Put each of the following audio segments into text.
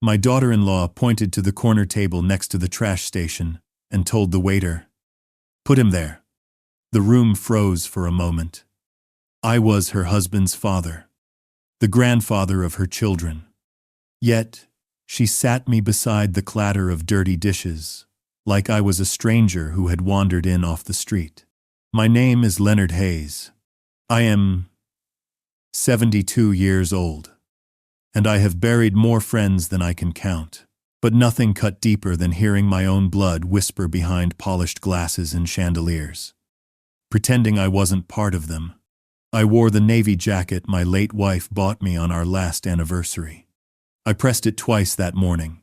My daughter-in-law pointed to the corner table next to the trash station and told the waiter, "Put him there." The room froze for a moment. I was her husband's father, the grandfather of her children. Yet, she sat me beside the clatter of dirty dishes, like I was a stranger who had wandered in off the street. My name is Leonard Hayes. I am 72 years old, and I have buried more friends than I can count. But nothing cut deeper than hearing my own blood whisper behind polished glasses and chandeliers. Pretending I wasn't part of them, I wore the navy jacket my late wife bought me on our last anniversary. I pressed it twice that morning,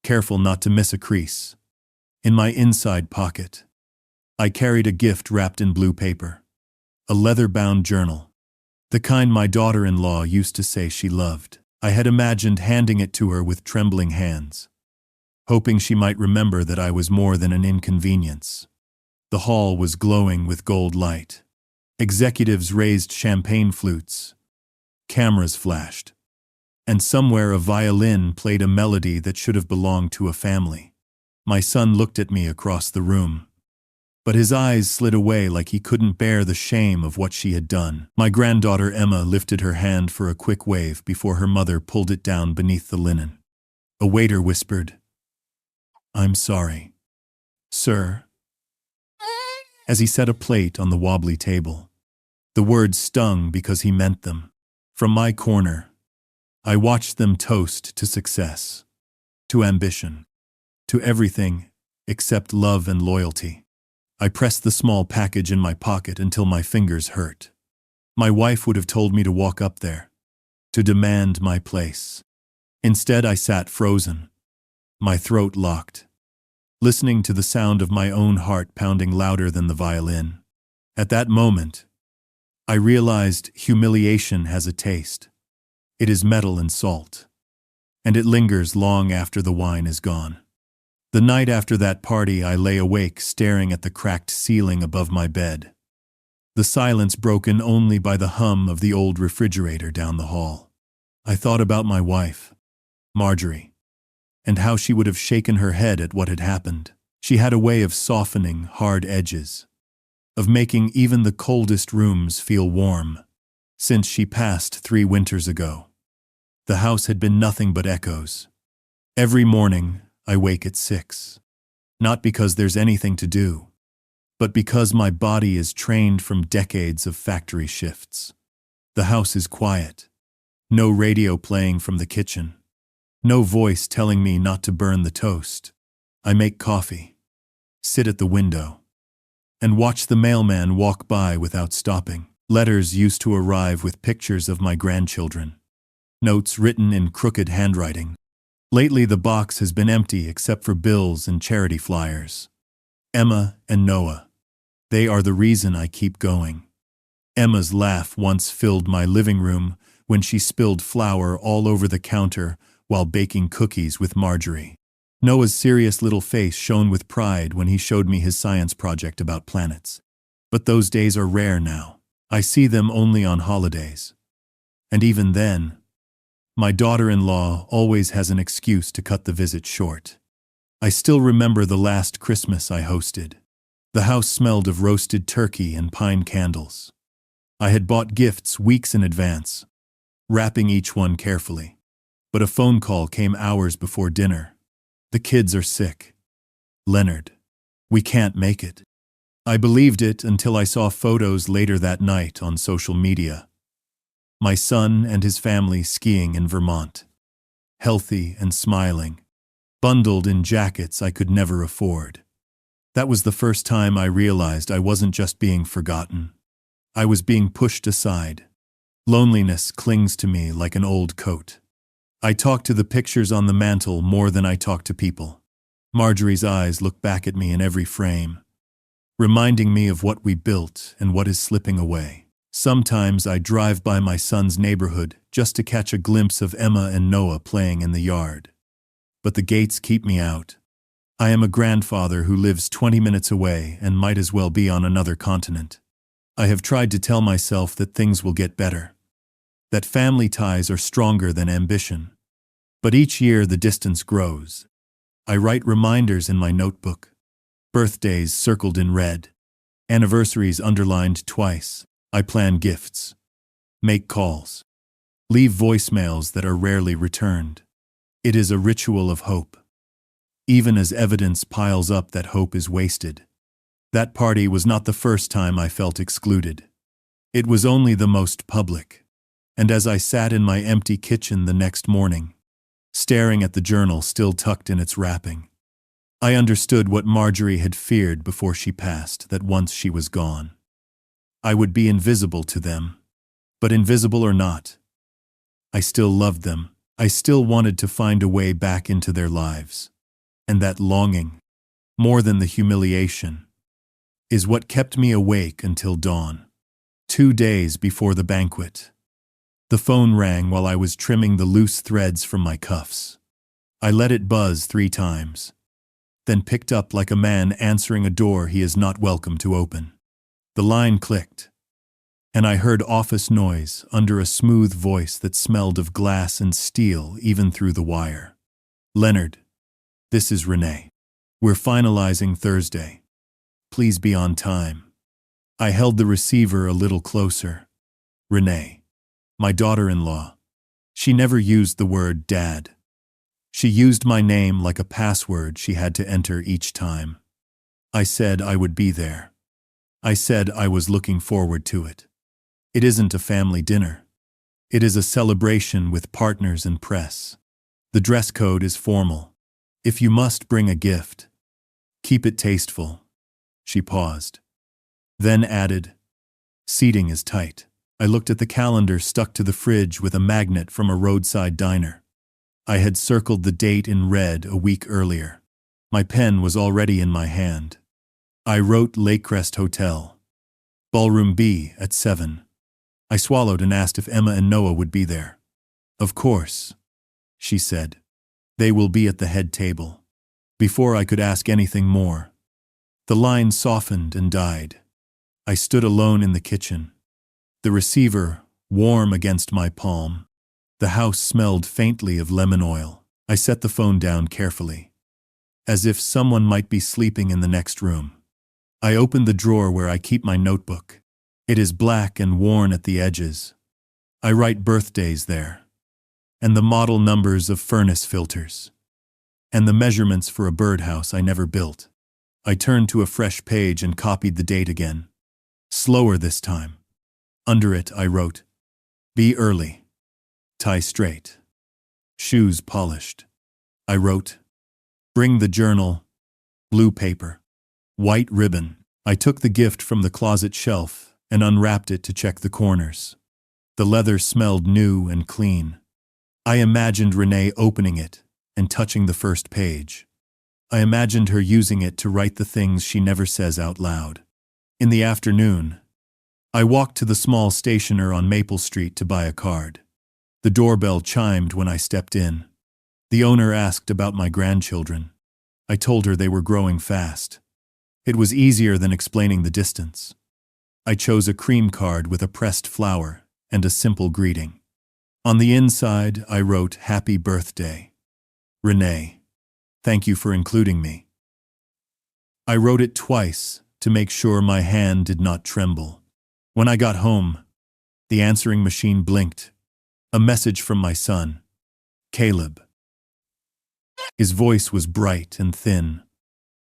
careful not to miss a crease. In my inside pocket, I carried a gift wrapped in blue paper, a leather-bound journal, the kind my daughter-in-law used to say she loved. I had imagined handing it to her with trembling hands, hoping she might remember that I was more than an inconvenience. The hall was glowing with gold light. Executives raised champagne flutes. Cameras flashed. And somewhere a violin played a melody that should have belonged to a family. My son looked at me across the room, but his eyes slid away like he couldn't bear the shame of what she had done. My granddaughter Emma lifted her hand for a quick wave before her mother pulled it down beneath the linen. A waiter whispered, "I'm sorry, sir," as he set a plate on the wobbly table. The words stung because he meant them. From my corner, I watched them toast to success, to ambition, to everything except love and loyalty. I pressed the small package in my pocket until my fingers hurt. My wife would have told me to walk up there, to demand my place. Instead, I sat frozen, my throat locked, listening to the sound of my own heart pounding louder than the violin. At that moment, I realized humiliation has a taste. It is metal and salt, and it lingers long after the wine is gone. The night after that party, I lay awake staring at the cracked ceiling above my bed, the silence broken only by the hum of the old refrigerator down the hall. I thought about my wife, Marjorie, and how she would have shaken her head at what had happened. She had a way of softening hard edges, of making even the coldest rooms feel warm. Since she passed 3 winters ago, the house had been nothing but echoes. Every morning, I wake at 6. Not because there's anything to do, but because my body is trained from decades of factory shifts. The house is quiet. No radio playing from the kitchen. No voice telling me not to burn the toast. I make coffee, sit at the window, and watch the mailman walk by without stopping. Letters used to arrive with pictures of my grandchildren, notes written in crooked handwriting. Lately, the box has been empty except for bills and charity flyers. Emma and Noah. They are the reason I keep going. Emma's laugh once filled my living room when she spilled flour all over the counter while baking cookies with Marjorie. Noah's serious little face shone with pride when he showed me his science project about planets. But those days are rare now. I see them only on holidays. And even then, my daughter-in-law always has an excuse to cut the visit short. I still remember the last Christmas I hosted. The house smelled of roasted turkey and pine candles. I had bought gifts weeks in advance, wrapping each one carefully. But a phone call came hours before dinner. "The kids are sick. Leonard, we can't make it." I believed it until I saw photos later that night on social media. My son and his family skiing in Vermont, healthy and smiling, bundled in jackets I could never afford. That was the first time I realized I wasn't just being forgotten. I was being pushed aside. Loneliness clings to me like an old coat. I talk to the pictures on the mantel more than I talk to people. Marjorie's eyes look back at me in every frame, reminding me of what we built and what is slipping away. Sometimes I drive by my son's neighborhood just to catch a glimpse of Emma and Noah playing in the yard. But the gates keep me out. I am a grandfather who lives 20 minutes away and might as well be on another continent. I have tried to tell myself that things will get better, that family ties are stronger than ambition. But each year the distance grows. I write reminders in my notebook. Birthdays circled in red. Anniversaries underlined twice. I plan gifts. Make calls. Leave voicemails that are rarely returned. It is a ritual of hope. Even as evidence piles up that hope is wasted. That party was not the first time I felt excluded. It was only the most public. And as I sat in my empty kitchen the next morning, staring at the journal still tucked in its wrapping, I understood what Marjorie had feared before she passed, that once she was gone, I would be invisible to them. But invisible or not, I still loved them. I still wanted to find a way back into their lives. And that longing, more than the humiliation, is what kept me awake until dawn. 2 days before the banquet, the phone rang while I was trimming the loose threads from my cuffs. I let it buzz 3 times, then picked up like a man answering a door he is not welcome to open. The line clicked, and I heard office noise under a smooth voice that smelled of glass and steel even through the wire. "Leonard, this is Renee. We're finalizing Thursday. Please be on time." I held the receiver a little closer. Renee, my daughter-in-law. She never used the word dad. She used my name like a password she had to enter each time. I said I would be there. I said I was looking forward to it. It isn't a family dinner. It is a celebration with partners and press. The dress code is formal. If you must bring a gift, keep it tasteful. She paused, then added, "Seating is tight." I looked at the calendar stuck to the fridge with a magnet from a roadside diner. I had circled the date in red a week earlier. My pen was already in my hand. I wrote Lakecrest Hotel. Ballroom B at 7. I swallowed and asked if Emma and Noah would be there. "Of course," she said. "They will be at the head table." Before I could ask anything more, the line softened and died. I stood alone in the kitchen, the receiver warm against my palm. The house smelled faintly of lemon oil. I set the phone down carefully, as if someone might be sleeping in the next room. I opened the drawer where I keep my notebook. It is black and worn at the edges. I write birthdays there, and the model numbers of furnace filters, and the measurements for a birdhouse I never built. I turned to a fresh page and copied the date again. Slower this time. Under it I wrote, "Be early. Tie straight. Shoes polished." I wrote, "Bring the journal. Blue paper. White ribbon." I took the gift from the closet shelf and unwrapped it to check the corners. The leather smelled new and clean. I imagined Renee opening it and touching the first page. I imagined her using it to write the things she never says out loud. In the afternoon, I walked to the small stationer on Maple Street to buy a card. The doorbell chimed when I stepped in. The owner asked about my grandchildren. I told her they were growing fast. It was easier than explaining the distance. I chose a cream card with a pressed flower and a simple greeting. On the inside, I wrote, "Happy birthday, Renee. Thank you for including me." I wrote it twice to make sure my hand did not tremble. When I got home, the answering machine blinked. A message from my son, Caleb. His voice was bright and thin,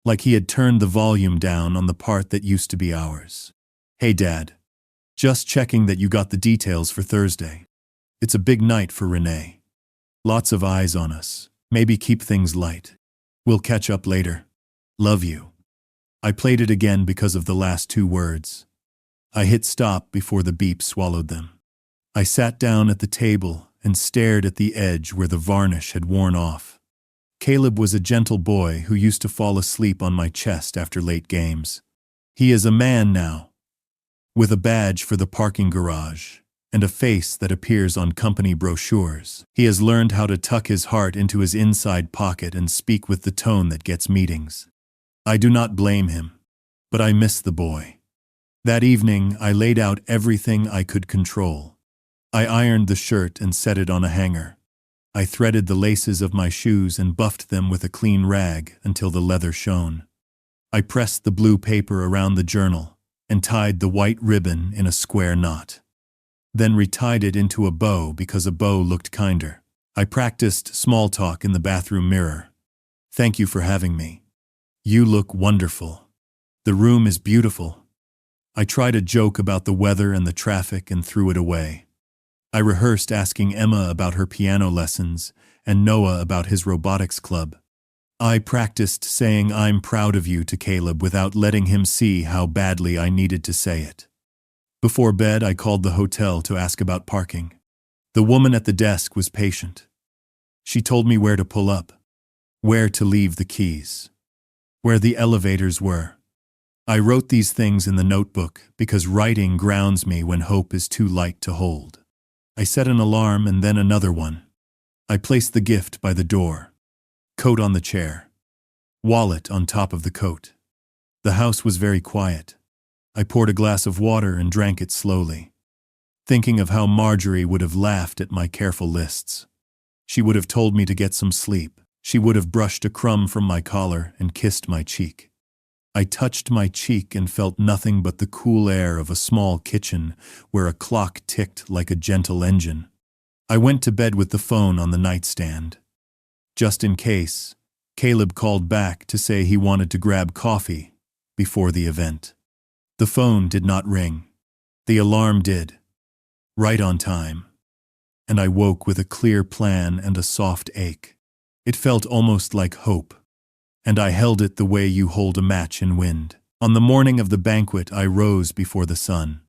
like he had turned the volume down on the part that used to be ours. "Hey Dad, just checking that you got the details for Thursday. It's a big night for Renee. Lots of eyes on us. Maybe keep things light. We'll catch up later. Love you." I played it again because of the last 2 words. I hit stop before the beep swallowed them. I sat down at the table and stared at the edge where the varnish had worn off. Caleb was a gentle boy who used to fall asleep on my chest after late games. He is a man now, with a badge for the parking garage and a face that appears on company brochures. He has learned how to tuck his heart into his inside pocket and speak with the tone that gets meetings. I do not blame him, but I miss the boy. That evening, I laid out everything I could control. I ironed the shirt and set it on a hanger. I threaded the laces of my shoes and buffed them with a clean rag until the leather shone. I pressed the blue paper around the journal and tied the white ribbon in a square knot. Then retied it into a bow because a bow looked kinder. I practiced small talk in the bathroom mirror. Thank you for having me. You look wonderful. The room is beautiful. I tried a joke about the weather and the traffic and threw it away. I rehearsed asking Emma about her piano lessons and Noah about his robotics club. I practiced saying I'm proud of you to Caleb without letting him see how badly I needed to say it. Before bed, I called the hotel to ask about parking. The woman at the desk was patient. She told me where to pull up, where to leave the keys, where the elevators were. I wrote these things in the notebook because writing grounds me when hope is too light to hold. I set an alarm and then another one. I placed the gift by the door. Coat on the chair. Wallet on top of the coat. The house was very quiet. I poured a glass of water and drank it slowly, thinking of how Marjorie would have laughed at my careful lists. She would have told me to get some sleep. She would have brushed a crumb from my collar and kissed my cheek. I touched my cheek and felt nothing but the cool air of a small kitchen where a clock ticked like a gentle engine. I went to bed with the phone on the nightstand. Just in case, Caleb called back to say he wanted to grab coffee before the event. The phone did not ring. The alarm did. Right on time. And I woke with a clear plan and a soft ache. It felt almost like hope. And I held it the way you hold a match in wind. On the morning of the banquet, I rose before the sun.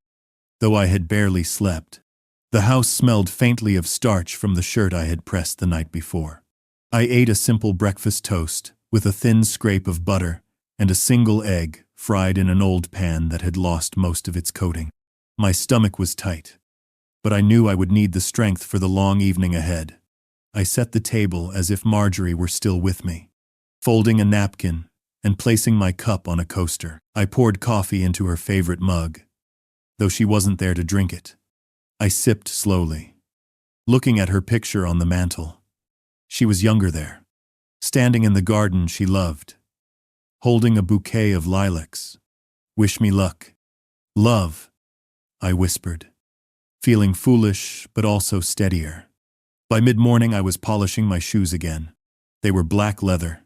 Though I had barely slept, the house smelled faintly of starch from the shirt I had pressed the night before. I ate a simple breakfast toast with a thin scrape of butter and a single egg fried in an old pan that had lost most of its coating. My stomach was tight, but I knew I would need the strength for the long evening ahead. I set the table as if Marjorie were still with me. Folding a napkin and placing my cup on a coaster, I poured coffee into her favorite mug, though she wasn't there to drink it. I sipped slowly, looking at her picture on the mantel. She was younger there, standing in the garden she loved, holding a bouquet of lilacs. Wish me luck. Love, I whispered, feeling foolish but also steadier. By mid-morning I was polishing my shoes again. They were black leather,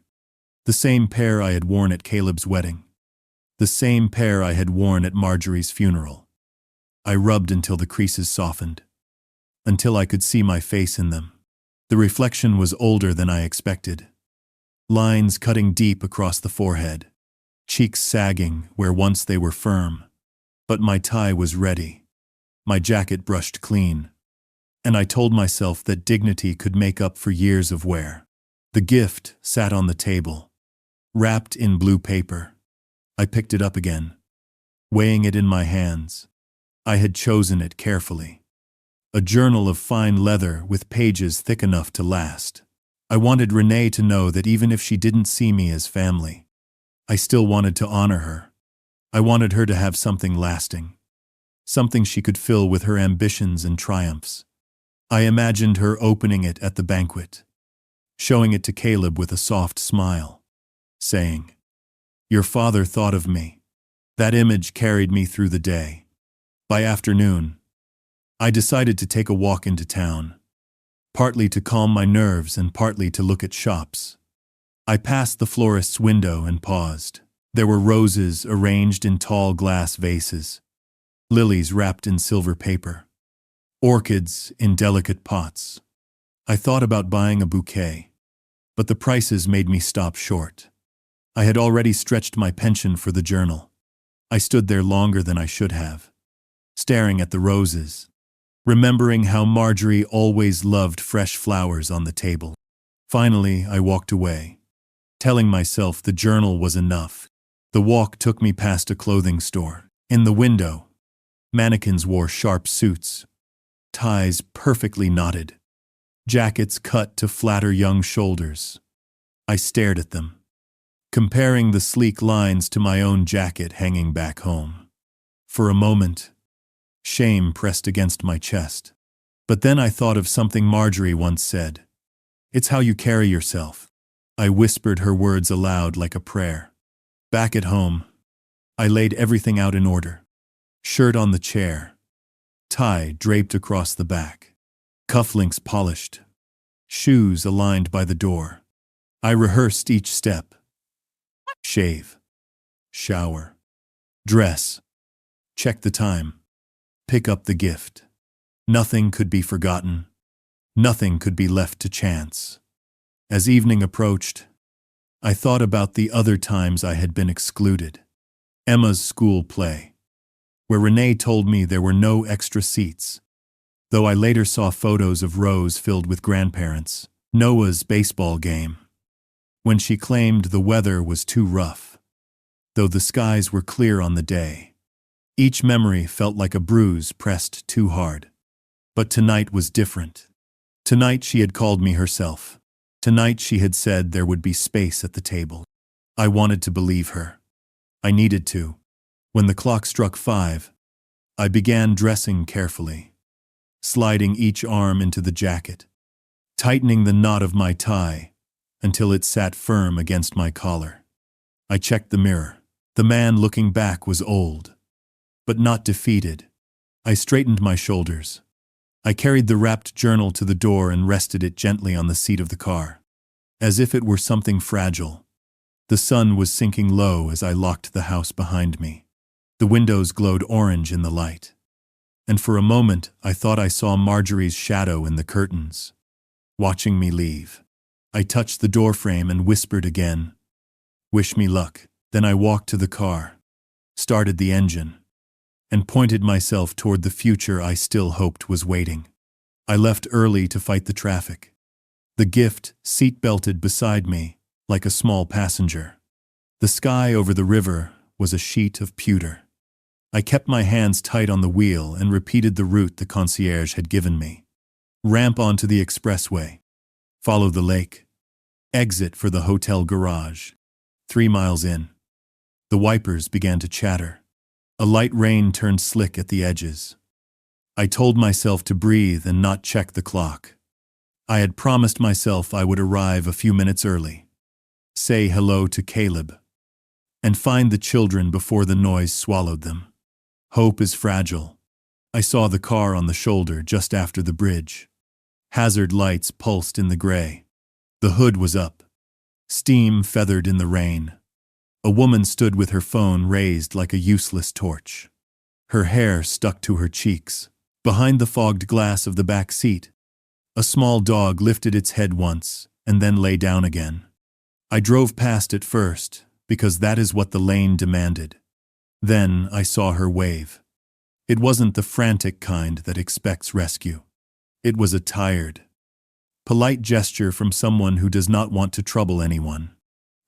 the same pair I had worn at Caleb's wedding, the same pair I had worn at Marjorie's funeral. I rubbed until the creases softened, until I could see my face in them. The reflection was older than I expected. Lines cutting deep across the forehead, cheeks sagging where once they were firm. But my tie was ready, my jacket brushed clean, and I told myself that dignity could make up for years of wear. The gift sat on the table, wrapped in blue paper. I picked it up again, weighing it in my hands. I had chosen it carefully. A journal of fine leather with pages thick enough to last. I wanted Renee to know that even if she didn't see me as family, I still wanted to honor her. I wanted her to have something lasting, something she could fill with her ambitions and triumphs. I imagined her opening it at the banquet, showing it to Caleb with a soft smile, saying, "Your father thought of me." That image carried me through the day. By afternoon, I decided to take a walk into town, partly to calm my nerves and partly to look at shops. I passed the florist's window and paused. There were roses arranged in tall glass vases, lilies wrapped in silver paper, orchids in delicate pots. I thought about buying a bouquet, but the prices made me stop short. I had already stretched my pension for the journal. I stood there longer than I should have, staring at the roses, remembering how Marjorie always loved fresh flowers on the table. Finally, I walked away, telling myself the journal was enough. The walk took me past a clothing store. In the window, mannequins wore sharp suits, ties perfectly knotted, jackets cut to flatter young shoulders. I stared at them, comparing the sleek lines to my own jacket hanging back home. For a moment, shame pressed against my chest. But then I thought of something Marjorie once said. It's how you carry yourself. I whispered her words aloud like a prayer. Back at home, I laid everything out in order. Shirt on the chair, tie draped across the back, cufflinks polished, shoes aligned by the door. I rehearsed each step. Shave, shower, dress, check the time, pick up the gift. Nothing could be forgotten. Nothing could be left to chance. As evening approached, I thought about the other times I had been excluded. Emma's school play, where Renee told me there were no extra seats, though I later saw photos of rows filled with grandparents. Noah's baseball game, when she claimed the weather was too rough, though the skies were clear on the day. Each memory felt like a bruise pressed too hard. But tonight was different. Tonight she had called me herself. Tonight she had said there would be space at the table. I wanted to believe her. I needed to. When the clock struck 5, I began dressing carefully, sliding each arm into the jacket, tightening the knot of my tie until it sat firm against my collar. I checked the mirror. The man looking back was old, but not defeated. I straightened my shoulders. I carried the wrapped journal to the door and rested it gently on the seat of the car, as if it were something fragile. The sun was sinking low as I locked the house behind me. The windows glowed orange in the light, and for a moment I thought I saw Marjorie's shadow in the curtains, watching me leave. I touched the doorframe and whispered again, "Wish me luck." Then I walked to the car, started the engine, and pointed myself toward the future I still hoped was waiting. I left early to fight the traffic. The gift seat-belted beside me like a small passenger. The sky over the river was a sheet of pewter. I kept my hands tight on the wheel and repeated the route the concierge had given me. Ramp onto the expressway. Follow the lake. Exit for the hotel garage. 3 miles in, the wipers began to chatter. A light rain turned slick at the edges. I told myself to breathe and not check the clock. I had promised myself I would arrive a few minutes early, say hello to Caleb, and find the children before the noise swallowed them. Hope is fragile. I saw the car on the shoulder just after the bridge. Hazard lights pulsed in the gray. The hood was up. Steam feathered in the rain. A woman stood with her phone raised like a useless torch. Her hair stuck to her cheeks. Behind the fogged glass of the back seat, a small dog lifted its head once and then lay down again. I drove past it first, because that is what the lane demanded. Then I saw her wave. It wasn't the frantic kind that expects rescue. It was a tired, polite gesture from someone who does not want to trouble anyone.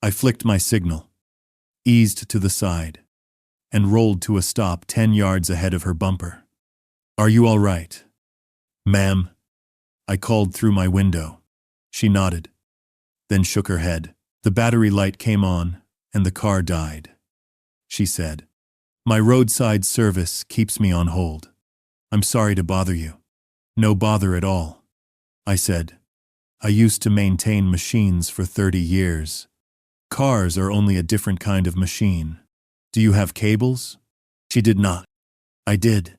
I flicked my signal, eased to the side, and rolled to a stop 10 yards ahead of her bumper. "Are you all right, ma'am?" I called through my window. She nodded, then shook her head. The battery light came on, and the car died. She said, "My roadside service keeps me on hold. I'm sorry to bother you." "No bother at all," I said. "I used to maintain machines for 30 years. Cars are only a different kind of machine. Do you have cables?" She did not. I did.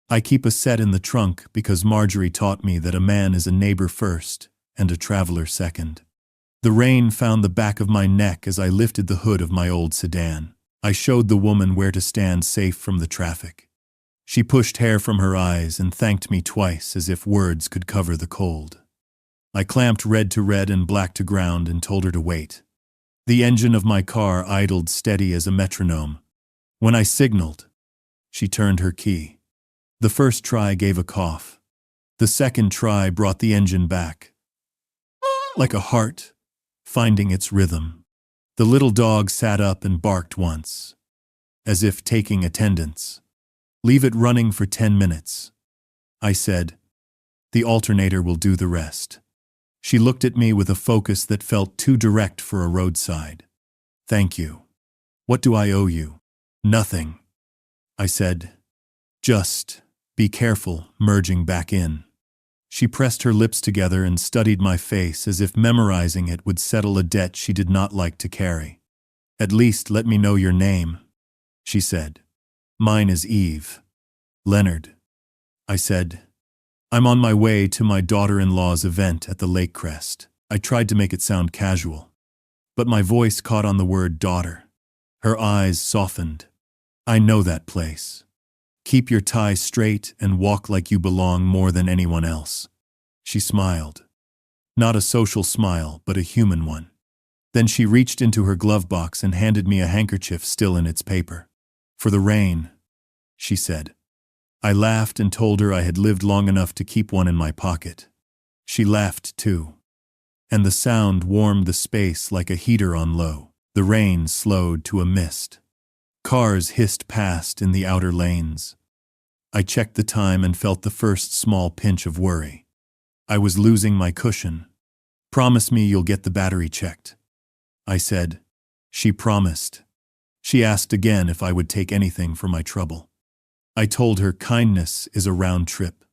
I keep a set in the trunk because Marjorie taught me that a man is a neighbor first and a traveler second. The rain found the back of my neck as I lifted the hood of my old sedan. I showed the woman where to stand safe from the traffic. She pushed hair from her eyes and thanked me twice as if words could cover the cold. I clamped red to red and black to ground and told her to wait. The engine of my car idled steady as a metronome. When I signaled, she turned her key. The first try gave a cough. The second try brought the engine back, like a heart finding its rhythm. The little dog sat up and barked once, as if taking attendance. "Leave it running for 10 minutes," I said. "The alternator will do the rest." She looked at me with a focus that felt too direct for a roadside. "Thank you. What do I owe you?" "Nothing," I said. "Just be careful merging back in." She pressed her lips together and studied my face as if memorizing it would settle a debt she did not like to carry. "At least let me know your name," she said. "Mine is Eve." "Leonard," I said. "I'm on my way to my daughter-in-law's event at the lake crest." I tried to make it sound casual, but my voice caught on the word daughter. Her eyes softened. "I know that place. Keep your tie straight and walk like you belong more than anyone else." She smiled. Not a social smile, but a human one. Then she reached into her glove box and handed me a handkerchief still in its paper. "For the rain," she said. I laughed and told her I had lived long enough to keep one in my pocket. She laughed too. And the sound warmed the space like a heater on low. The rain slowed to a mist. Cars hissed past in the outer lanes. I checked the time and felt the first small pinch of worry. I was losing my cushion. "Promise me you'll get the battery checked," I said. She promised. She asked again if I would take anything for my trouble. I told her kindness is a round trip.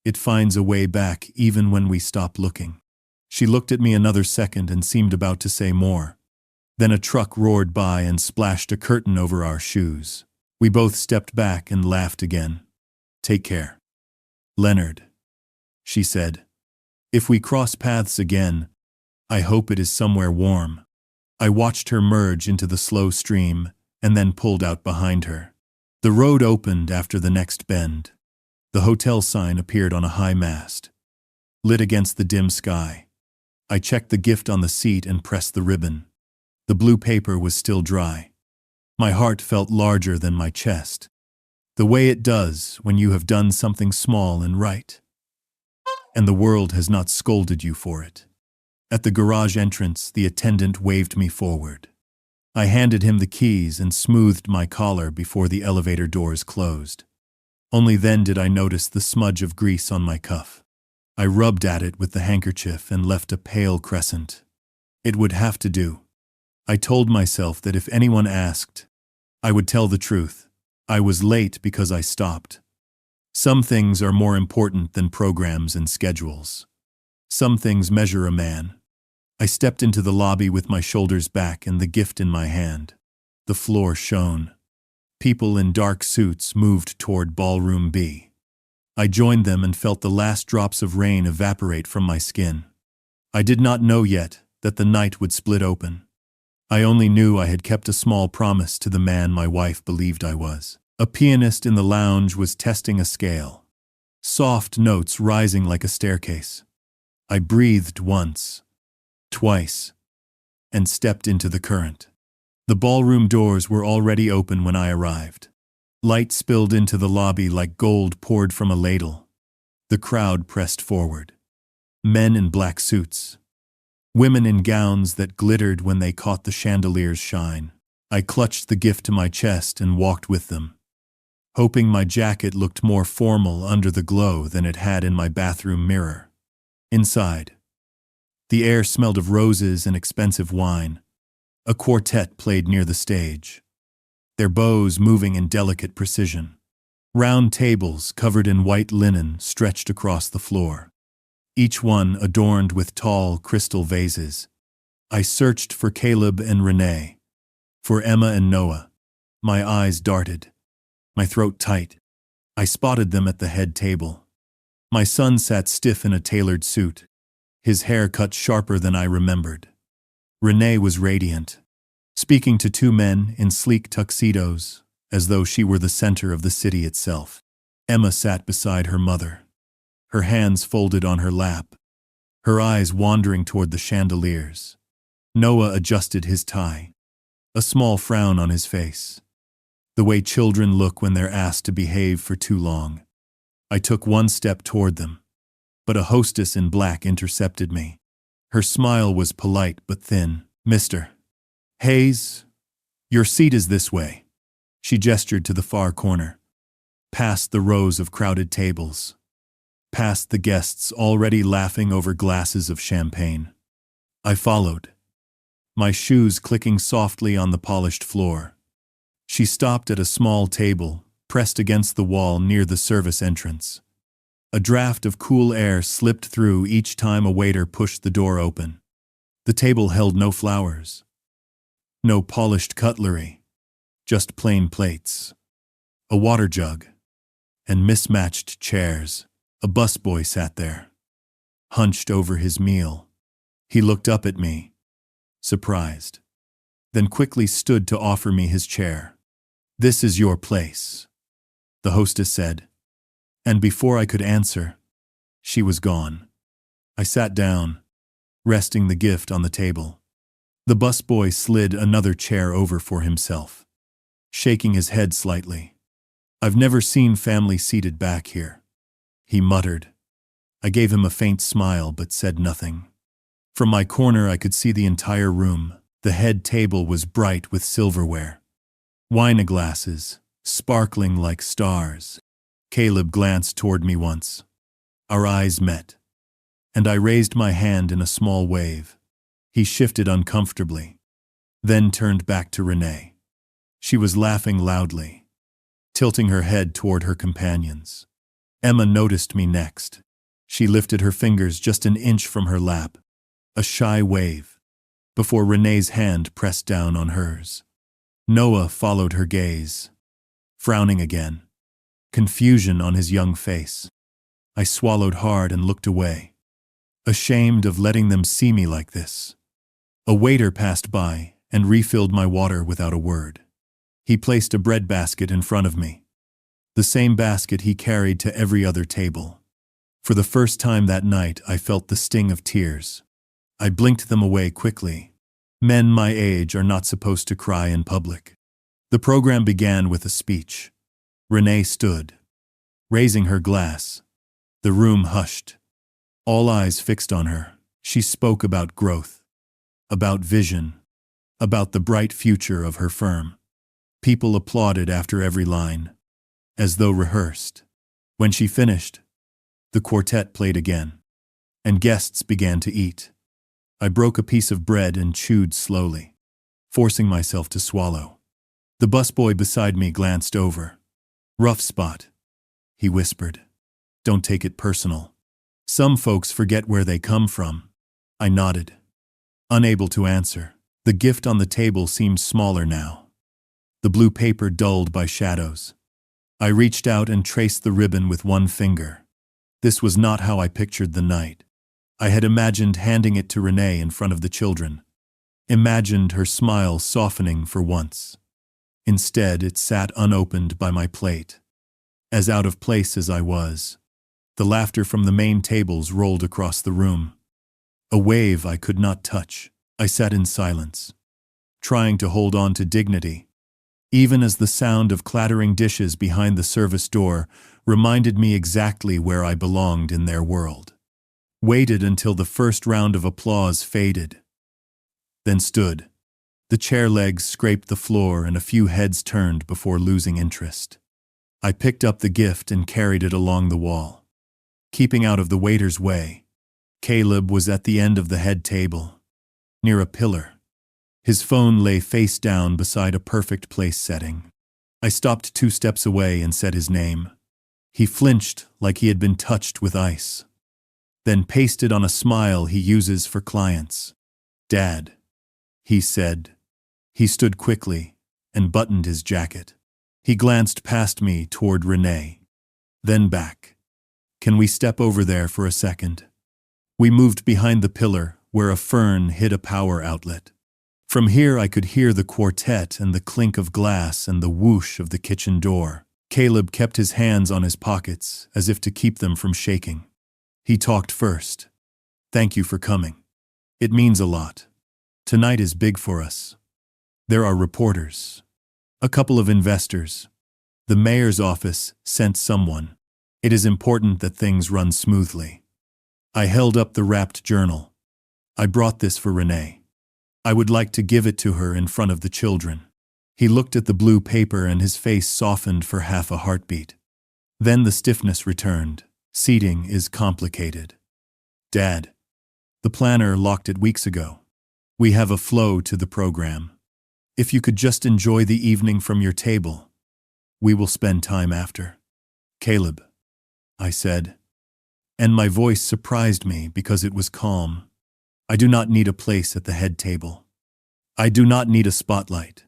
It finds a way back even when we stop looking. She looked at me another second and seemed about to say more. Then a truck roared by and splashed a curtain over our shoes. We both stepped back and laughed again. "Take care, Leonard," she said. "If we cross paths again, I hope it is somewhere warm." I watched her merge into the slow stream and then pulled out behind her. The road opened after the next bend. The hotel sign appeared on a high mast, lit against the dim sky. I checked the gift on the seat and pressed the ribbon. The blue paper was still dry. My heart felt larger than my chest, the way it does when you have done something small and right, and the world has not scolded you for it. At the garage entrance, the attendant waved me forward. I handed him the keys and smoothed my collar before the elevator doors closed. Only then did I notice the smudge of grease on my cuff. I rubbed at it with the handkerchief and left a pale crescent. It would have to do. I told myself that if anyone asked, I would tell the truth. I was late because I stopped. Some things are more important than programs and schedules. Some things measure a man. I stepped into the lobby with my shoulders back and the gift in my hand. The floor shone. People in dark suits moved toward Ballroom B. I joined them and felt the last drops of rain evaporate from my skin. I did not know yet that the night would split open. I only knew I had kept a small promise to the man my wife believed I was. A pianist in the lounge was testing a scale, soft notes rising like a staircase. I breathed once, twice, and stepped into the current. The ballroom doors were already open when I arrived. Light spilled into the lobby like gold poured from a ladle. The crowd pressed forward. Men in black suits. Women in gowns that glittered when they caught the chandelier's shine. I clutched the gift to my chest and walked with them, hoping my jacket looked more formal under the glow than it had in my bathroom mirror. Inside, the air smelled of roses and expensive wine. A quartet played near the stage, their bows moving in delicate precision. Round tables covered in white linen stretched across the floor, each one adorned with tall crystal vases. I searched for Caleb and Renee, for Emma and Noah. My eyes darted, my throat tight. I spotted them at the head table. My son sat stiff in a tailored suit, his hair cut sharper than I remembered. Renee was radiant, speaking to two men in sleek tuxedos, as though she were the center of the city itself. Emma sat beside her mother, her hands folded on her lap, her eyes wandering toward the chandeliers. Noah adjusted his tie, a small frown on his face, the way children look when they're asked to behave for too long. I took one step toward them, but a hostess in black intercepted me. Her smile was polite but thin. "Mr. Hayes, your seat is this way." She gestured to the far corner, past the rows of crowded tables, past the guests already laughing over glasses of champagne. I followed, my shoes clicking softly on the polished floor. She stopped at a small table, pressed against the wall near the service entrance. A draft of cool air slipped through each time a waiter pushed the door open. The table held no flowers, no polished cutlery, just plain plates, a water jug, and mismatched chairs. A busboy sat there, hunched over his meal. He looked up at me, surprised, then quickly stood to offer me his chair. "This is your place," the hostess said, and before I could answer, she was gone. I sat down, resting the gift on the table. The busboy slid another chair over for himself, shaking his head slightly. "I've never seen family seated back here," he muttered. I gave him a faint smile but said nothing. From my corner I could see the entire room. The head table was bright with silverware, wine glasses, sparkling like stars. Caleb glanced toward me once. Our eyes met, and I raised my hand in a small wave. He shifted uncomfortably, then turned back to Renee. She was laughing loudly, tilting her head toward her companions. Emma noticed me next. She lifted her fingers just an inch from her lap, a shy wave, before Renee's hand pressed down on hers. Noah followed her gaze, frowning again, confusion on his young face. I swallowed hard and looked away, ashamed of letting them see me like this. A waiter passed by and refilled my water without a word. He placed a bread basket in front of me, the same basket he carried to every other table. For the first time that night, I felt the sting of tears. I blinked them away quickly. Men my age are not supposed to cry in public. The program began with a speech. Renee stood, raising her glass. The room hushed, all eyes fixed on her. She spoke about growth, about vision, about the bright future of her firm. People applauded after every line, as though rehearsed. When she finished, the quartet played again, and guests began to eat. I broke a piece of bread and chewed slowly, forcing myself to swallow. The busboy beside me glanced over. "Rough spot," he whispered. "Don't take it personal. Some folks forget where they come from." I nodded, unable to answer. The gift on the table seemed smaller now, the blue paper dulled by shadows. I reached out and traced the ribbon with one finger. This was not how I pictured the night. I had imagined handing it to Renee in front of the children, imagined her smile softening for once. Instead, it sat unopened by my plate. As out of place as I was, the laughter from the main tables rolled across the room. A wave I could not touch. I sat in silence, trying to hold on to dignity, even as the sound of clattering dishes behind the service door reminded me exactly where I belonged in their world. Waited until the first round of applause faded, then stood. The chair legs scraped the floor and a few heads turned before losing interest. I picked up the gift and carried it along the wall, keeping out of the waiter's way. Caleb was at the end of the head table, near a pillar. His phone lay face down beside a perfect place setting. I stopped 2 steps away and said his name. He flinched like he had been touched with ice, then pasted on a smile he uses for clients. "Dad," he said. He stood quickly and buttoned his jacket. He glanced past me toward Renee, then back. "Can we step over there for a second?" We moved behind the pillar where a fern hid a power outlet. From here I could hear the quartet and the clink of glass and the whoosh of the kitchen door. Caleb kept his hands on his pockets as if to keep them from shaking. He talked first. "Thank you for coming. It means a lot. Tonight is big for us. There are reporters, a couple of investors. The mayor's office sent someone. It is important that things run smoothly." I held up the wrapped journal. "I brought this for Renee. I would like to give it to her in front of the children." He looked at the blue paper and his face softened for half a heartbeat. Then the stiffness returned. "Seating is complicated, Dad. The planner locked it weeks ago. We have a flow to the program. If you could just enjoy the evening from your table, we will spend time after." "Caleb," I said, And my voice surprised me because it was calm. I do not need a place at the head table. I do not need a spotlight.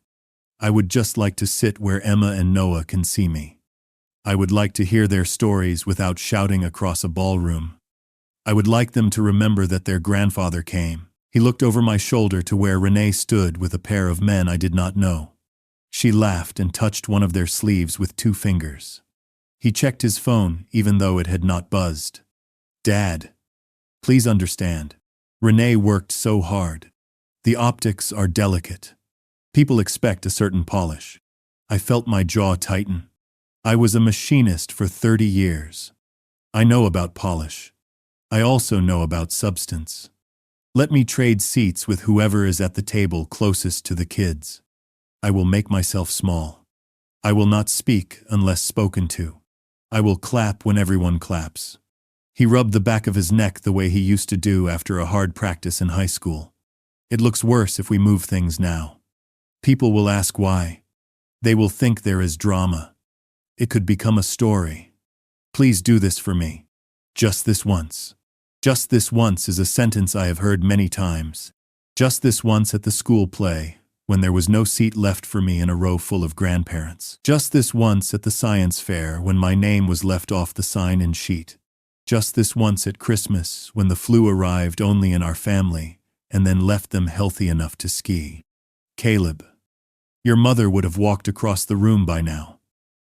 I would just like to sit where Emma and Noah can see me. I would like to hear their stories without shouting across a ballroom. I would like them to remember that their grandfather came. He looked over my shoulder to where Renee stood with a pair of men I did not know. She laughed and touched one of their sleeves with 2 fingers. He checked his phone, even though it had not buzzed. Dad, please understand. Renee worked so hard. The optics are delicate. People expect a certain polish. I felt my jaw tighten. I was a machinist for 30 years. I know about polish. I also know about substance. Let me trade seats with whoever is at the table closest to the kids. I will make myself small. I will not speak unless spoken to. I will clap when everyone claps. He rubbed the back of his neck the way he used to do after a hard practice in high school. It looks worse if we move things now. People will ask why. They will think there is drama. It could become a story. Please do this for me. Just this once. Just this once is a sentence I have heard many times. Just this once at the school play, when there was no seat left for me in a row full of grandparents. Just this once at the science fair when my name was left off the sign-in sheet. Just this once at Christmas when the flu arrived only in our family and then left them healthy enough to ski. Caleb, your mother would have walked across the room by now.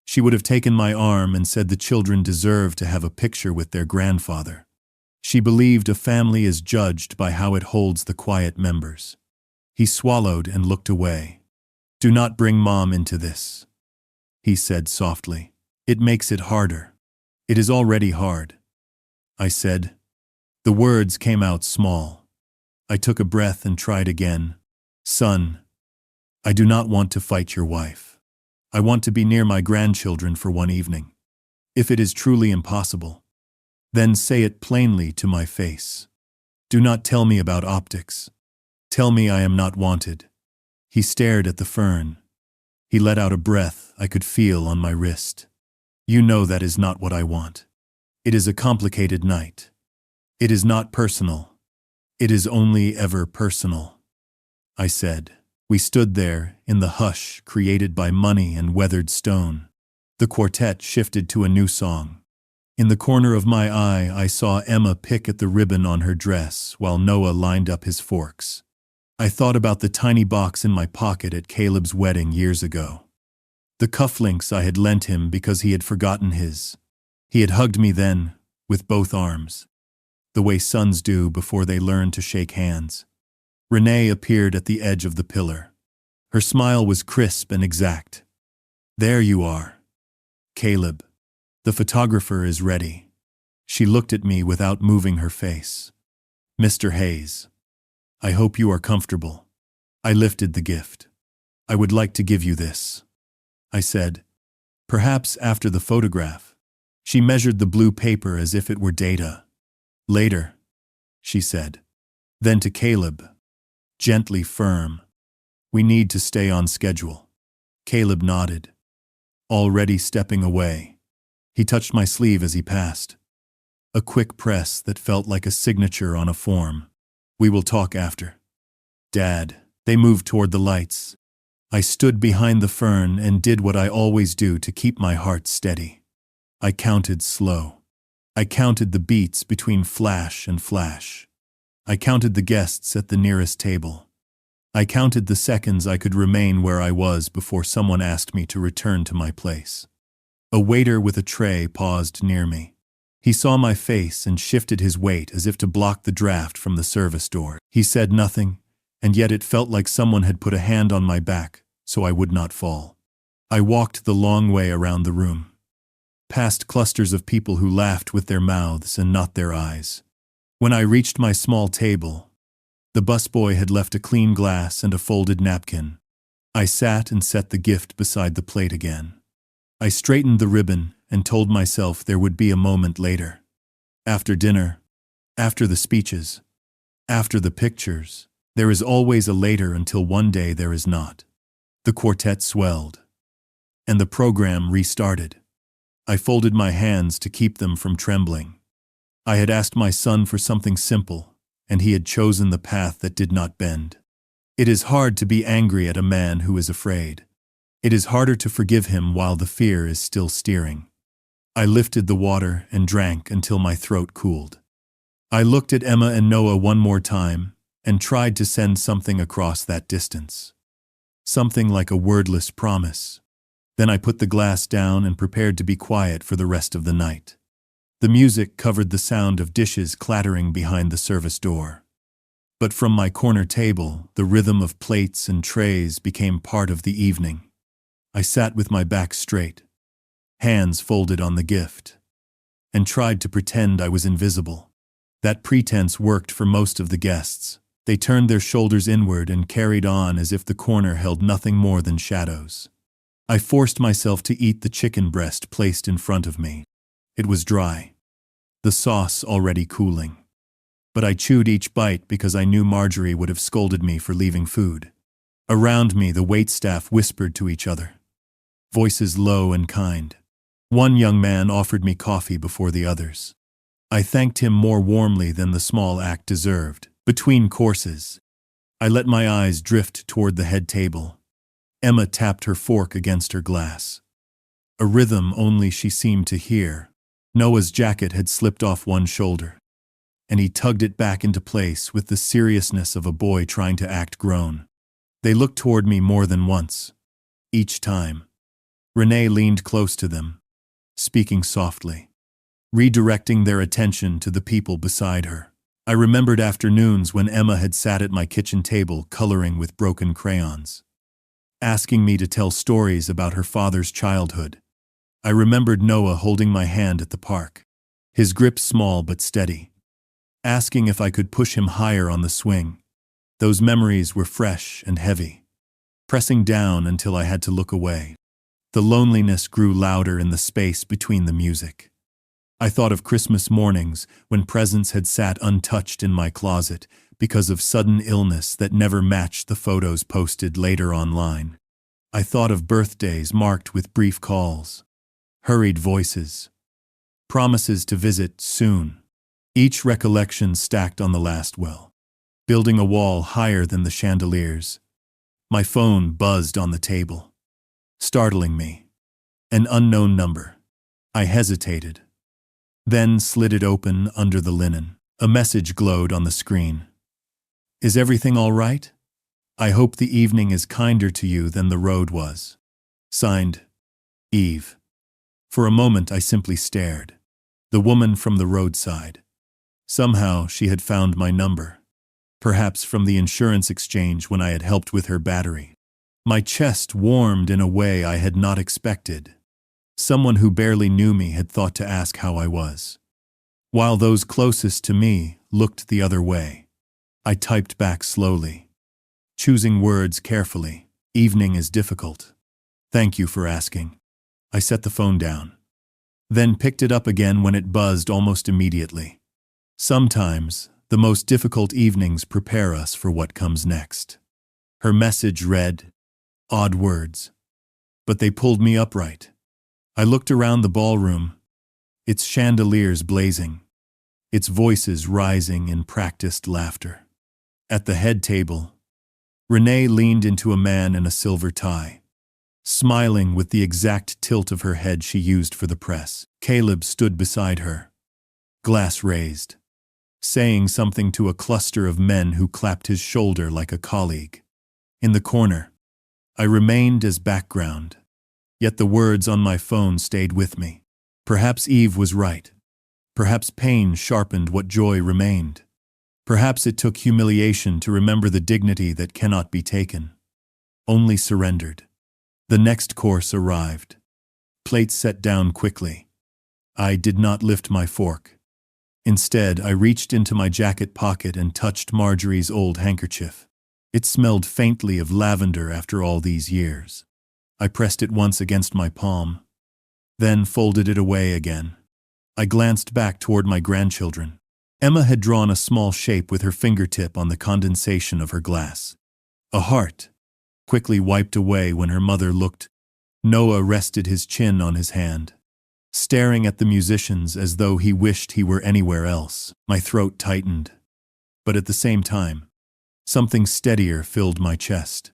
She would have taken my arm and said the children deserve to have a picture with their grandfather. She believed a family is judged by how it holds the quiet members. He swallowed and looked away. Do not bring Mom into this, he said softly. It makes it harder. It is already hard. I said. The words came out small. I took a breath and tried again. Son, I do not want to fight your wife. I want to be near my grandchildren for one evening. If it is truly impossible, then say it plainly to my face. Do not tell me about optics. Tell me I am not wanted. He stared at the fern. He let out a breath I could feel on my wrist. You know that is not what I want. It is a complicated night. It is not personal. It is only ever personal. I said. We stood there in the hush created by money and weathered stone. The quartet shifted to a new song. In the corner of my eye, I saw Emma pick at the ribbon on her dress while Noah lined up his forks. I thought about the tiny box in my pocket at Caleb's wedding years ago. The cufflinks I had lent him because he had forgotten his. He had hugged me then, with both arms, the way sons do before they learn to shake hands. Renee appeared at the edge of the pillar. Her smile was crisp and exact. There you are, Caleb. The photographer is ready. She looked at me without moving her face. Mr. Hayes, I hope you are comfortable. I lifted the gift. I would like to give you this, I said. Perhaps after the photograph. She measured the blue paper as if it were data. Later, she said. Then to Caleb, gently firm. We need to stay on schedule. Caleb nodded, already stepping away. He touched my sleeve as he passed. A quick press that felt like a signature on a form. We will talk after. Dad, they moved toward the lights. I stood behind the fern and did what I always do to keep my heart steady. I counted slow. I counted the beats between flash and flash. I counted the guests at the nearest table. I counted the seconds I could remain where I was before someone asked me to return to my place. A waiter with a tray paused near me. He saw my face and shifted his weight as if to block the draft from the service door. He said nothing, and yet it felt like someone had put a hand on my back so I would not fall. I walked the long way around the room, past clusters of people who laughed with their mouths and not their eyes. When I reached my small table, the busboy had left a clean glass and a folded napkin. I sat and set the gift beside the plate again. I straightened the ribbon and told myself there would be a moment later. After dinner, after the speeches, after the pictures, there is always a later until one day there is not. The quartet swelled, and the program restarted. I folded my hands to keep them from trembling. I had asked my son for something simple, and he had chosen the path that did not bend. It is hard to be angry at a man who is afraid. It is harder to forgive him while the fear is still steering. I lifted the water and drank until my throat cooled. I looked at Emma and Noah one more time and tried to send something across that distance. Something like a wordless promise. Then I put the glass down and prepared to be quiet for the rest of the night. The music covered the sound of dishes clattering behind the service door. But from my corner table, the rhythm of plates and trays became part of the evening. I sat with my back straight, hands folded on the gift, and tried to pretend I was invisible. That pretense worked for most of the guests. They turned their shoulders inward and carried on as if the corner held nothing more than shadows. I forced myself to eat the chicken breast placed in front of me. It was dry, the sauce already cooling. But I chewed each bite because I knew Marjorie would have scolded me for leaving food. Around me, the waitstaff whispered to each other, voices low and kind. One young man offered me coffee before the others. I thanked him more warmly than the small act deserved. Between courses, I let my eyes drift toward the head table. Emma tapped her fork against her glass. A rhythm only she seemed to hear. Noah's jacket had slipped off one shoulder, and he tugged it back into place with the seriousness of a boy trying to act grown. They looked toward me more than once. Each time, Renee leaned close to them, speaking softly, redirecting their attention to the people beside her. I remembered afternoons when Emma had sat at my kitchen table coloring with broken crayons, asking me to tell stories about her father's childhood. I remembered Noah holding my hand at the park, his grip small but steady, asking if I could push him higher on the swing. Those memories were fresh and heavy, pressing down until I had to look away. The loneliness grew louder in the space between the music. I thought of Christmas mornings when presents had sat untouched in my closet because of sudden illness that never matched the photos posted later online. I thought of birthdays marked with brief calls, hurried voices, promises to visit soon. Each recollection stacked on the last well, building a wall higher than the chandeliers. My phone buzzed on the table, startling me. An unknown number. I hesitated, then slid it open under the linen. A message glowed on the screen. Is everything all right? I hope the evening is kinder to you than the road was. Signed, Eve. For a moment I simply stared. The woman from the roadside. Somehow she had found my number. Perhaps from the insurance exchange when I had helped with her battery. My chest warmed in a way I had not expected. Someone who barely knew me had thought to ask how I was, while those closest to me looked the other way. I typed back slowly, choosing words carefully. Evening is difficult. Thank you for asking. I set the phone down, then picked it up again when it buzzed almost immediately. Sometimes, the most difficult evenings prepare us for what comes next. Her message read, odd words, but they pulled me upright. I looked around the ballroom, its chandeliers blazing, its voices rising in practiced laughter. At the head table, Renee leaned into a man in a silver tie, smiling with the exact tilt of her head she used for the press. Caleb stood beside her, glass raised, saying something to a cluster of men who clapped his shoulder like a colleague. In the corner, I remained as background. Yet the words on my phone stayed with me. Perhaps Eve was right. Perhaps pain sharpened what joy remained. Perhaps it took humiliation to remember the dignity that cannot be taken, only surrendered. The next course arrived. Plates set down quickly. I did not lift my fork. Instead, I reached into my jacket pocket and touched Marjorie's old handkerchief. It smelled faintly of lavender after all these years. I pressed it once against my palm, then folded it away again. I glanced back toward my grandchildren. Emma had drawn a small shape with her fingertip on the condensation of her glass. A heart, quickly wiped away when her mother looked. Noah rested his chin on his hand. staring at the musicians as though he wished he were anywhere else. My throat tightened. But at the same time, something steadier filled my chest.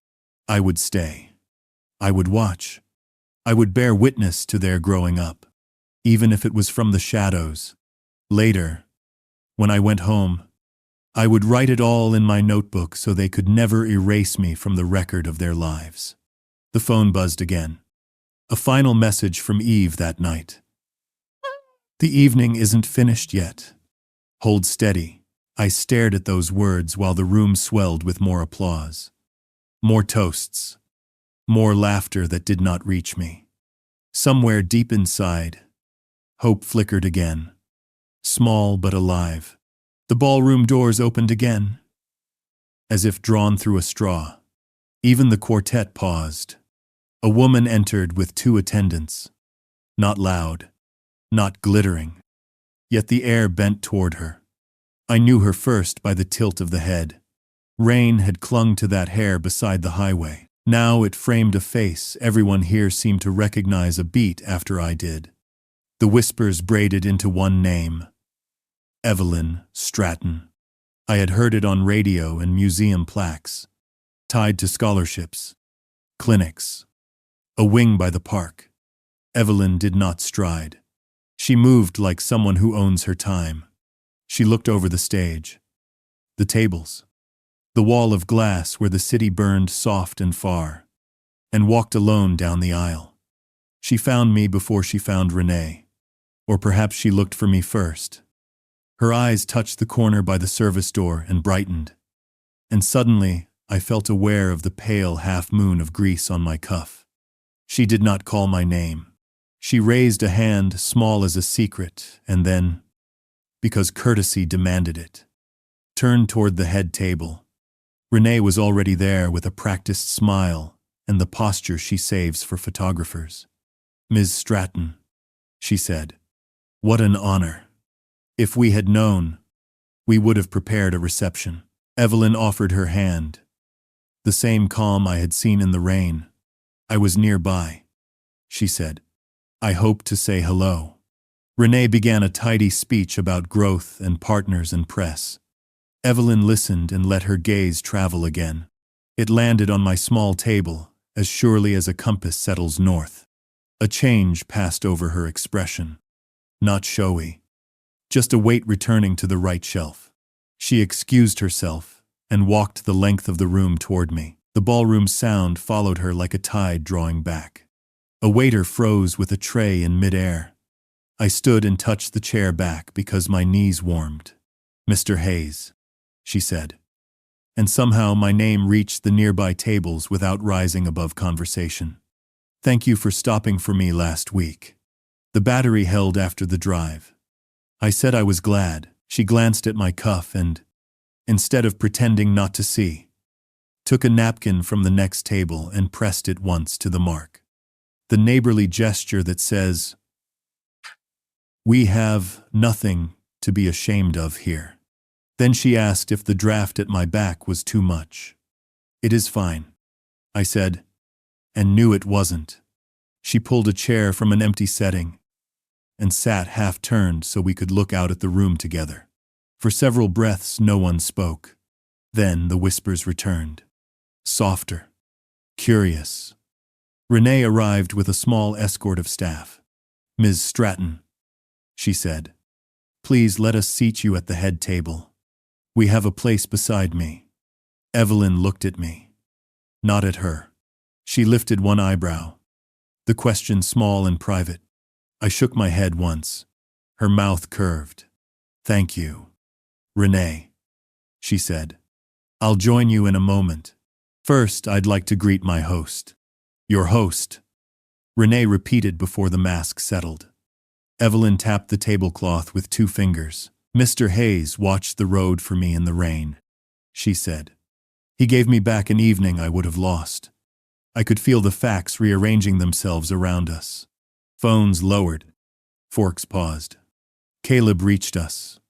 I would stay. I would watch. I would bear witness to their growing up, even if it was from the shadows. Later, when I went home, I would write it all in my notebook so they could never erase me from the record of their lives. The phone buzzed again. A final message from Eve that night. The evening isn't finished yet. Hold steady. I stared at those words while the room swelled with more applause. More toasts. More laughter that did not reach me. Somewhere deep inside, hope flickered again. Small but alive. The ballroom doors opened again, as if drawn through a straw. Even the quartet paused. A woman entered with 2 attendants. Not loud, not glittering. Yet the air bent toward her. I knew her first by the tilt of the head. Rain had clung to that hair beside the highway. Now it framed a face everyone here seemed to recognize a beat after I did. The whispers braided into one name. Evelyn Stratton. I had heard it on radio and museum plaques, tied to scholarships, clinics. A wing by the park. Evelyn did not stride. She moved like someone who owns her time. She looked over the stage, the tables, the wall of glass where the city burned soft and far, and walked alone down the aisle. She found me before she found Renee, or perhaps she looked for me first. Her eyes touched the corner by the service door and brightened, and suddenly I felt aware of the pale half-moon of grease on my cuff. She did not call my name. She raised a hand small as a secret, and then, because courtesy demanded it, turned toward the head table. Renee was already there with a practiced smile and the posture she saves for photographers. "Ms. Stratton," she said. "What an honor. If we had known, we would have prepared a reception." Evelyn offered her hand. The same calm I had seen in the rain. "I was nearby," she said. "I hoped to say hello." Renee began a tidy speech about growth and partners and press. Evelyn listened and let her gaze travel again. It landed on my small table, as surely as a compass settles north. A change passed over her expression. Not showy. Just a weight returning to the right shelf. She excused herself and walked the length of the room toward me. The ballroom sound followed her like a tide drawing back. A waiter froze with a tray in midair. I stood and touched the chair back because my knees warmed. "Mr. Hayes," she said. And somehow my name reached the nearby tables without rising above conversation. "Thank you for stopping for me last week. The battery held after the drive." I said I was glad. She glanced at my cuff and, instead of pretending not to see, took a napkin from the next table and pressed it once to the mark. The neighborly gesture that says, "We have nothing to be ashamed of here." Then she asked if the draft at my back was too much. "It is fine," I said, and knew it wasn't. She pulled a chair from an empty setting and sat half-turned so we could look out at the room together. For several breaths no one spoke. Then the whispers returned. Softer. Curious. Renee arrived with a small escort of staff. "Ms. Stratton," she said, "please let us seat you at the head table. We have a place beside me." Evelyn looked at me. Not at her. She lifted one eyebrow. The question small and private. I shook my head once. Her mouth curved. "Thank you, Renee," she said. "I'll join you in a moment. First, I'd like to greet my host." "Your host," Renee repeated before the mask settled. Evelyn tapped the tablecloth with 2 fingers. "Mr. Hayes watched the road for me in the rain," she said. "He gave me back an evening I would have lost." I could feel the facts rearranging themselves around us. Phones lowered. Forks paused. Caleb reached us.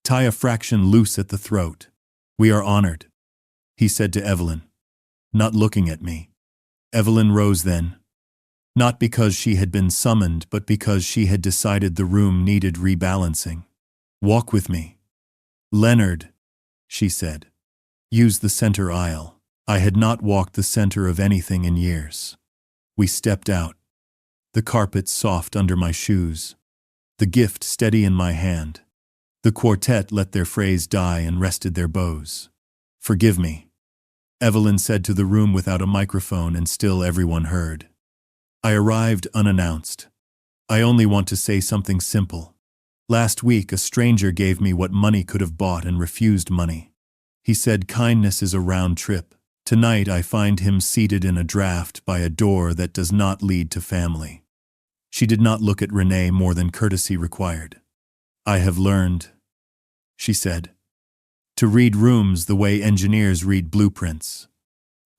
"Tie a fraction loose at the throat. We are honored," he said to Evelyn, not looking at me. Evelyn rose then. Not because she had been summoned, but because she had decided the room needed rebalancing. "Walk with me." "Leonard," she said. "Use the center aisle." I had not walked the center of anything in years. We stepped out. The carpet soft under my shoes. The gift steady in my hand. The quartet let their phrase die and rested their bows. "Forgive me," Evelyn said to the room without a microphone, and still everyone heard. I arrived unannounced. "I only want to say something simple. Last week a stranger gave me what money could have bought and refused money. He said kindness is a round trip. Tonight I find him seated in a draft by a door that does not lead to family." She did not look at Renee more than courtesy required. "I have learned," she said, "to read rooms the way engineers read blueprints.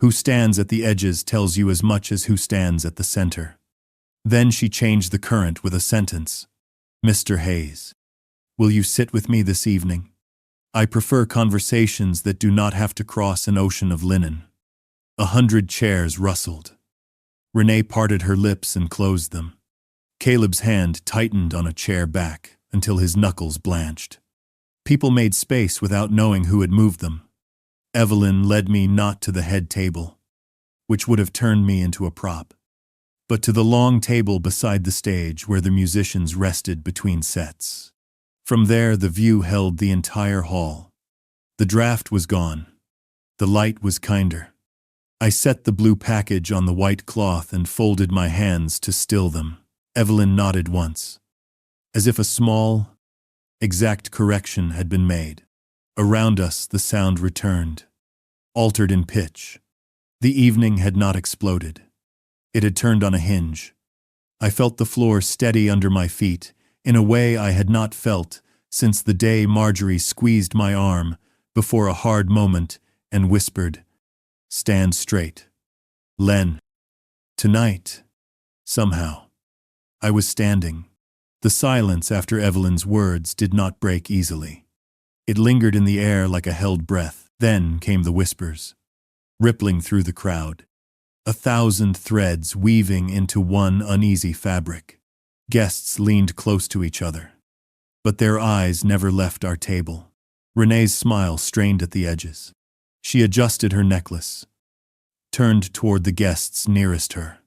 Who stands at the edges tells you as much as who stands at the center." Then she changed the current with a sentence. "Mr. Hayes, will you sit with me this evening? I prefer conversations that do not have to cross an ocean of linen." 100 chairs rustled. Renee parted her lips and closed them. Caleb's hand tightened on a chair back until his knuckles blanched. People made space without knowing who had moved them. Evelyn led me not to the head table, which would have turned me into a prop, but to the long table beside the stage where the musicians rested between sets. From there the view held the entire hall. The draft was gone. The light was kinder. I set the blue package on the white cloth and folded my hands to still them. Evelyn nodded once, as if a small, exact correction had been made. Around us the sound returned, altered in pitch. The evening had not exploded. It had turned on a hinge. I felt the floor steady under my feet, in a way I had not felt since the day Marjorie squeezed my arm before a hard moment and whispered, "Stand straight, Len." Tonight, somehow, I was standing. The silence after Evelyn's words did not break easily. It lingered in the air like a held breath. Then came the whispers, rippling through the crowd, 1,000 threads weaving into one uneasy fabric. Guests leaned close to each other, but their eyes never left our table. Renee's smile strained at the edges. She adjusted her necklace, turned toward the guests nearest her,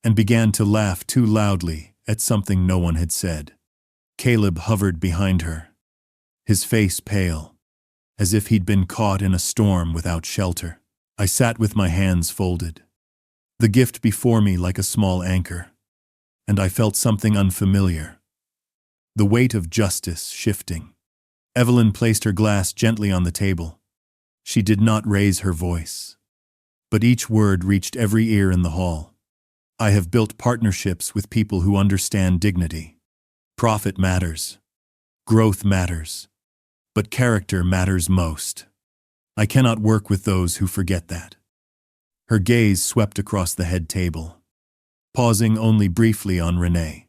and began to laugh too loudly at something no one had said. Caleb hovered behind her, his face pale, as if he'd been caught in a storm without shelter. I sat with my hands folded, the gift before me like a small anchor, and I felt something unfamiliar, the weight of justice shifting. Evelyn placed her glass gently on the table. She did not raise her voice, but each word reached every ear in the hall. "I have built partnerships with people who understand dignity. Profit matters. Growth matters. But character matters most. I cannot work with those who forget that." Her gaze swept across the head table, pausing only briefly on Renee,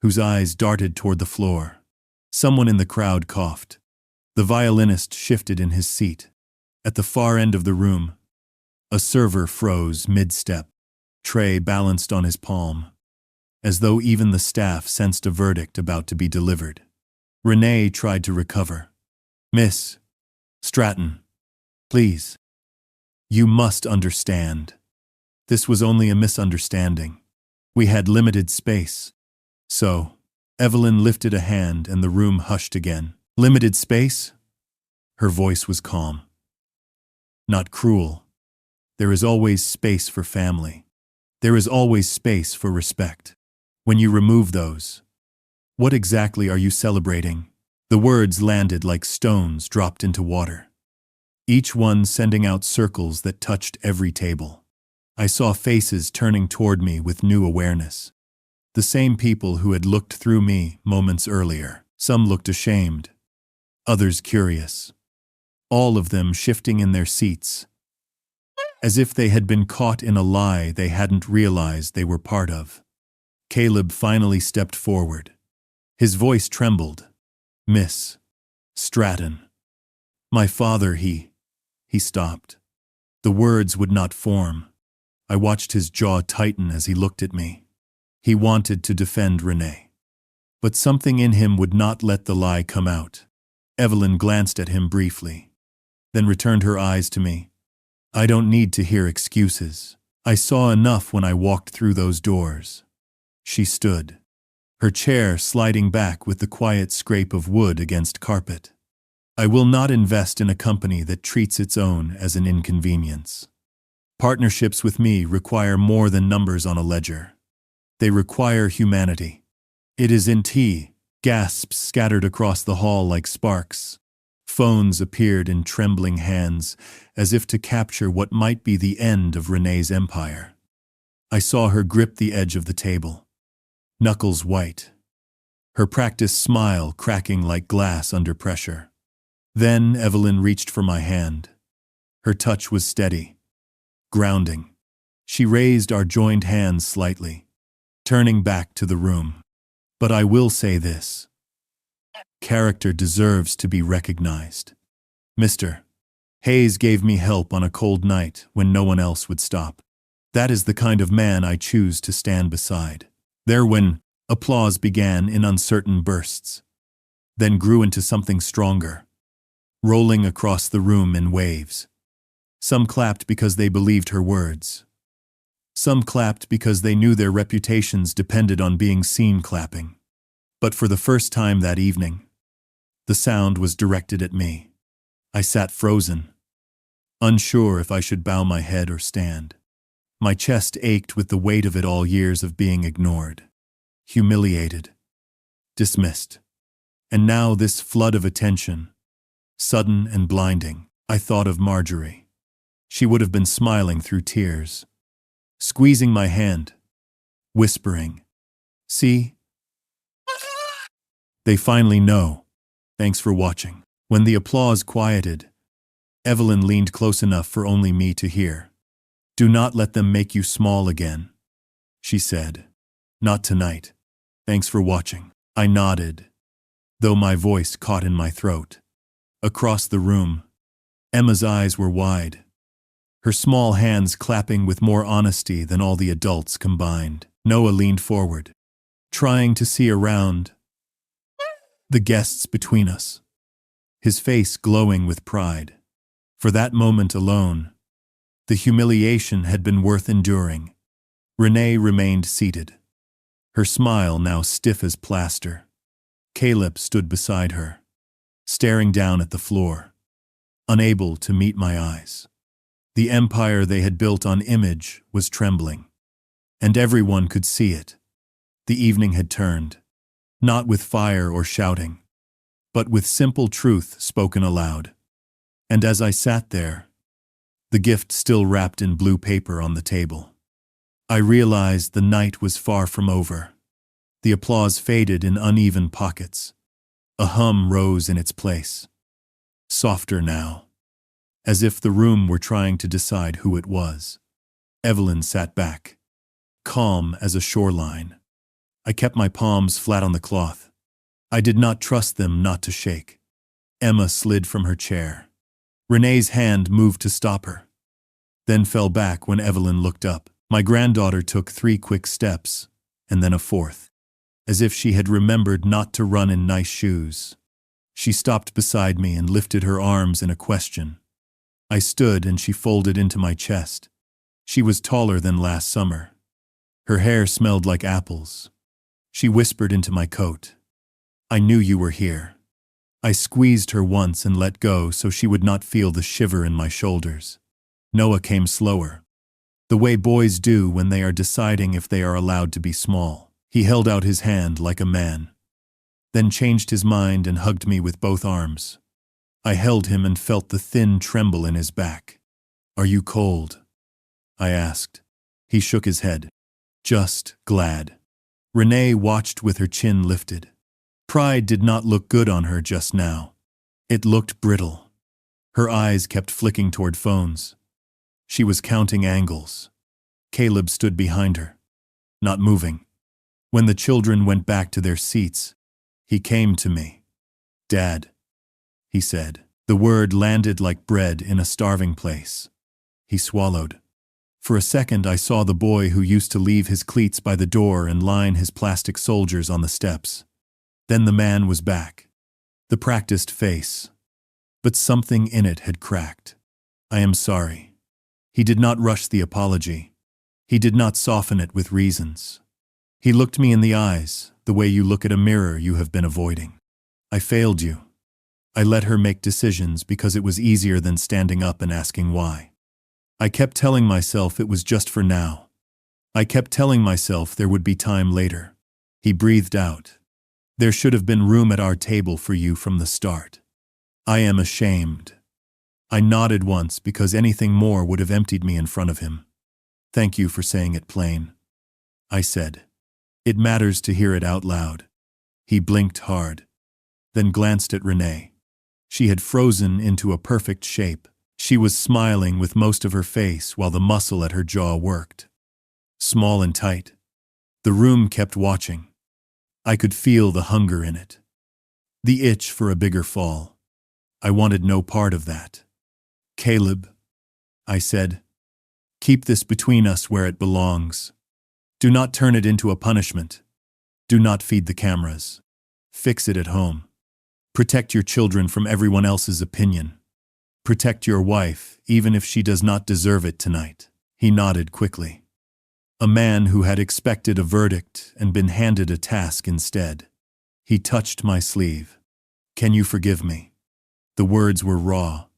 whose eyes darted toward the floor. Someone in the crowd coughed. The violinist shifted in his seat. At the far end of the room, a server froze mid-step, tray balanced on his palm, as though even the staff sensed a verdict about to be delivered. Renee tried to recover. "Miss Stratton, please. You must understand. This was only a misunderstanding. We had limited space." "So," Evelyn lifted a hand and the room hushed again. "Limited space?" Her voice was calm, not cruel. "There is always space for family. There is always space for respect. When you remove those, what exactly are you celebrating?" The words landed like stones dropped into water, each one sending out circles that touched every table. I saw faces turning toward me with new awareness. The same people who had looked through me moments earlier. Some looked ashamed, others curious, all of them shifting in their seats, as if they had been caught in a lie they hadn't realized they were part of. Caleb finally stepped forward. His voice trembled. "Miss Stratton, my father, he stopped. The words would not form. I watched his jaw tighten as he looked at me. He wanted to defend Renee. But something in him would not let the lie come out. Evelyn glanced at him briefly, then returned her eyes to me. I don't need to hear excuses. I saw enough when I walked through those doors. She stood, her chair sliding back with the quiet scrape of wood against carpet. I will not invest in a company that treats its own as an inconvenience. Partnerships with me require more than numbers on a ledger. They require humanity. It is in tea. Gasps scattered across the hall like sparks. Phones appeared in trembling hands, as if to capture what might be the end of Renee's empire. I saw her grip the edge of the table, knuckles white, her practiced smile cracking like glass under pressure. Then Evelyn reached for my hand. Her touch was steady, grounding. She raised our joined hands slightly, turning back to the room. But I will say this. Character deserves to be recognized. Mr. Hayes gave me help on a cold night when no one else would stop. That is the kind of man I choose to stand beside. There when applause began in uncertain bursts, then grew into something stronger, rolling across the room in waves. Some clapped because they believed her words. Some clapped because they knew their reputations depended on being seen clapping. But for the first time that evening, the sound was directed at me. I sat frozen, unsure if I should bow my head or stand. My chest ached with the weight of it all, years of being ignored, humiliated, dismissed. And now this flood of attention, sudden and blinding. I thought of Marjorie. She would have been smiling through tears, squeezing my hand, whispering, "See? They finally know. Thanks for watching." When the applause quieted, Evelyn leaned close enough for only me to hear. "Do not let them make you small again," she said. "Not tonight. Thanks for watching." I nodded, though my voice caught in my throat. Across the room, Emma's eyes were wide, her small hands clapping with more honesty than all the adults combined. Noah leaned forward, trying to see around the guests between us, his face glowing with pride. For that moment alone, the humiliation had been worth enduring. Renee remained seated, her smile now stiff as plaster. Caleb stood beside her, staring down at the floor, unable to meet my eyes. The empire they had built on image was trembling, and everyone could see it. The evening had turned, not with fire or shouting, but with simple truth spoken aloud. And as I sat there, the gift still wrapped in blue paper on the table, I realized the night was far from over. The applause faded in uneven pockets. A hum rose in its place, softer now, as if the room were trying to decide who it was. Evelyn sat back, calm as a shoreline. I kept my palms flat on the cloth. I did not trust them not to shake. Emma slid from her chair. Renee's hand moved to stop her, then fell back when Evelyn looked up. My granddaughter took 3 quick steps, and then a 4th, as if she had remembered not to run in nice shoes. She stopped beside me and lifted her arms in a question. I stood and she folded into my chest. She was taller than last summer. Her hair smelled like apples. She whispered into my coat, "I knew you were here." I squeezed her once and let go so she would not feel the shiver in my shoulders. Noah came slower, the way boys do when they are deciding if they are allowed to be small. He held out his hand like a man, then changed his mind and hugged me with both arms. I held him and felt the thin tremble in his back. "Are you cold?" I asked. He shook his head. "Just glad." Renee watched with her chin lifted. Pride did not look good on her just now. It looked brittle. Her eyes kept flicking toward phones. She was counting angles. Caleb stood behind her, not moving. When the children went back to their seats, he came to me. "Dad," he said. The word landed like bread in a starving place. He swallowed. For a second I saw the boy who used to leave his cleats by the door and line his plastic soldiers on the steps. Then the man was back. The practiced face. But something in it had cracked. I am sorry. He did not rush the apology. He did not soften it with reasons. He looked me in the eyes, the way you look at a mirror you have been avoiding. I failed you. I let her make decisions because it was easier than standing up and asking why. I kept telling myself it was just for now. I kept telling myself there would be time later. He breathed out. There should have been room at our table for you from the start. I am ashamed. I nodded once because anything more would have emptied me in front of him. Thank you for saying it plain, I said. It matters to hear it out loud. He blinked hard, then glanced at Renee. She had frozen into a perfect shape. She was smiling with most of her face while the muscle at her jaw worked. Small and tight. The room kept watching. I could feel the hunger in it. The itch for a bigger fall. I wanted no part of that. Caleb, I said, keep this between us where it belongs. Do not turn it into a punishment. Do not feed the cameras. Fix it at home. Protect your children from everyone else's opinion. Protect your wife, even if she does not deserve it tonight. He nodded quickly. A man who had expected a verdict and been handed a task instead. He touched my sleeve. Can you forgive me? The words were raw.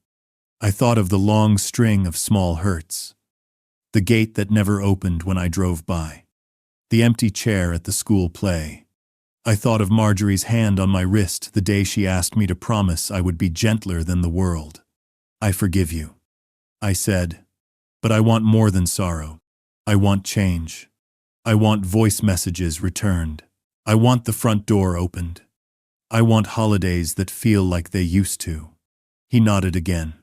I thought of the long string of small hurts. The gate that never opened when I drove by. The empty chair at the school play. I thought of Marjorie's hand on my wrist the day she asked me to promise I would be gentler than the world. I forgive you, I said, but I want more than sorrow. I want change. I want voice messages returned. I want the front door opened. I want holidays that feel like they used to. He nodded again.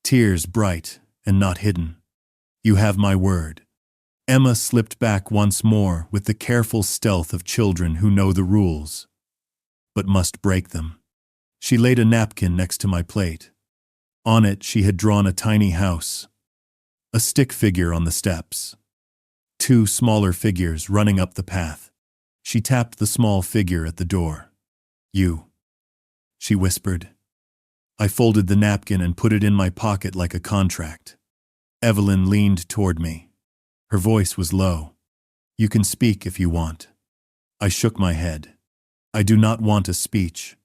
Tears bright and not hidden. You have my word. Emma slipped back once more with the careful stealth of children who know the rules, but must break them. She laid a napkin next to my plate. On it she had drawn a tiny house. A stick figure on the steps. 2 smaller figures running up the path. She tapped the small figure at the door. You, she whispered. I folded the napkin and put it in my pocket like a contract. Evelyn leaned toward me. Her voice was low. You can speak if you want. I shook my head. I do not want a speech.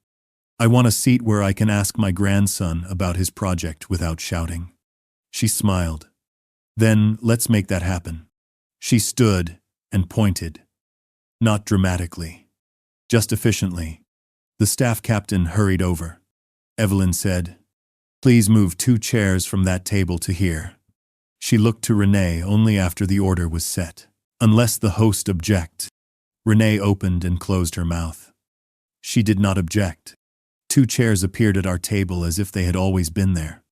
I want a seat where I can ask my grandson about his project without shouting. She smiled. Then let's make that happen. She stood and pointed. Not dramatically. Just efficiently. The staff captain hurried over. Evelyn said, please move 2 chairs from that table to here. She looked to Renee only after the order was set. Unless the host object. Renee opened and closed her mouth. She did not object. 2 chairs appeared at our table as if they had always been there.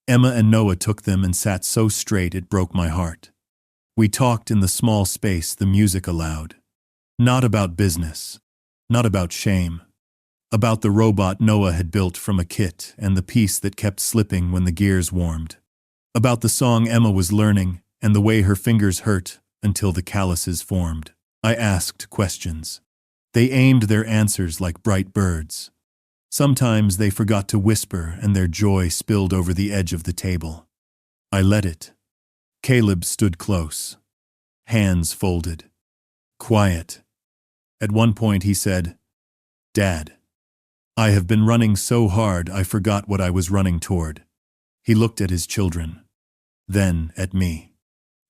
Emma and Noah took them and sat so straight it broke my heart. We talked in the small space the music allowed. Not about business. Not about shame. About the robot Noah had built from a kit and the piece that kept slipping when the gears warmed. About the song Emma was learning and the way her fingers hurt until the calluses formed. I asked questions. They aimed their answers like bright birds. Sometimes they forgot to whisper and their joy spilled over the edge of the table. I let it. Caleb stood close. Hands folded. Quiet. At one point he said, Dad, I have been running so hard I forgot what I was running toward. He looked at his children. Then at me.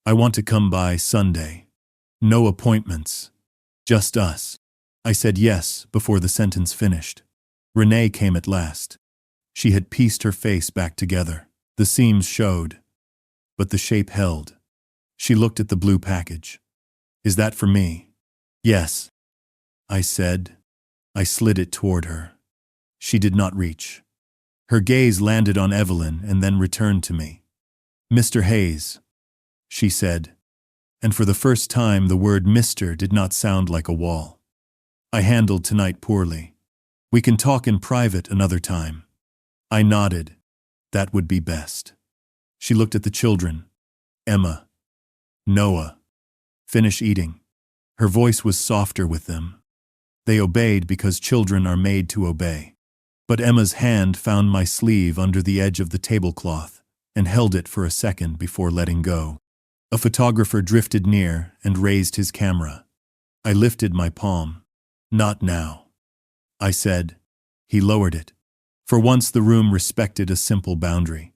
I want to come by Sunday. No appointments. Just us. I said yes before the sentence finished. Renee came at last. She had pieced her face back together. The seams showed, but the shape held. She looked at the blue package. Is that for me? Yes, I said. I slid it toward her. She did not reach. Her gaze landed on Evelyn and then returned to me. Mr. Hayes, she said, and for the first time the word Mr. did not sound like a wall. I handled tonight poorly. We can talk in private another time. I nodded. That would be best. She looked at the children. Emma, Noah, finish eating. Her voice was softer with them. They obeyed because children are made to obey. But Emma's hand found my sleeve under the edge of the tablecloth and held it for a second before letting go. A photographer drifted near and raised his camera. I lifted my palm. Not now, I said. He lowered it. For once the room respected a simple boundary.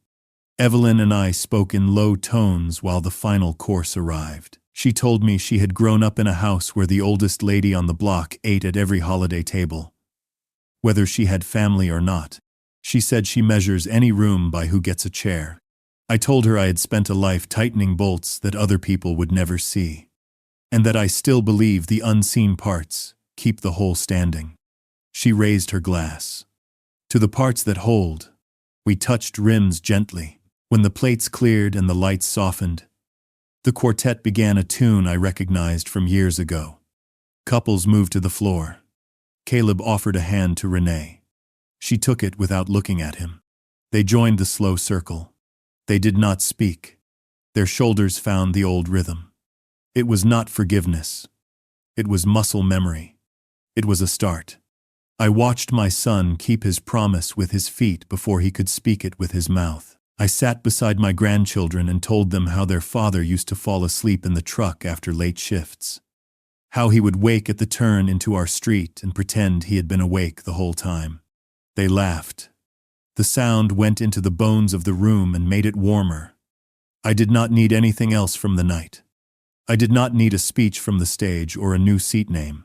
Evelyn and I spoke in low tones while the final course arrived. She told me she had grown up in a house where the oldest lady on the block ate at every holiday table. Whether she had family or not, she said she measures any room by who gets a chair. I told her I had spent a life tightening bolts that other people would never see, and that I still believe the unseen parts keep the whole standing. She raised her glass. To the parts that hold, we touched rims gently. When the plates cleared and the lights softened, the quartet began a tune I recognized from years ago. Couples moved to the floor. Caleb offered a hand to Renee. She took it without looking at him. They joined the slow circle. They did not speak. Their shoulders found the old rhythm. It was not forgiveness. It was muscle memory. It was a start. I watched my son keep his promise with his feet before he could speak it with his mouth. I sat beside my grandchildren and told them how their father used to fall asleep in the truck after late shifts. How he would wake at the turn into our street and pretend he had been awake the whole time. They laughed. The sound went into the bones of the room and made it warmer. I did not need anything else from the night. I did not need a speech from the stage or a new seat name.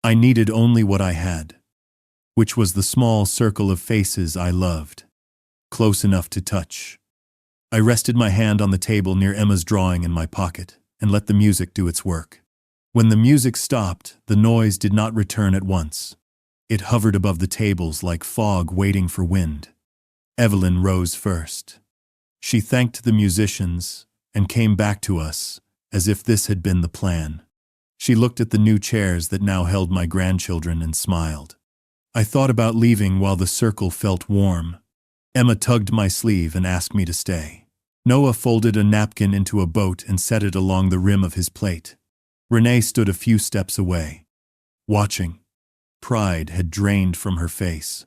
I needed only what I had, which was the small circle of faces I loved, close enough to touch. I rested my hand on the table near Emma's drawing in my pocket and let the music do its work. When the music stopped, the noise did not return at once. It hovered above the tables like fog waiting for wind. Evelyn rose first. She thanked the musicians and came back to us as if this had been the plan. She looked at the new chairs that now held my grandchildren and smiled. I thought about leaving while the circle felt warm. Emma tugged my sleeve and asked me to stay. Noah folded a napkin into a boat and set it along the rim of his plate. Renee stood a few steps away, watching. Pride had drained from her face.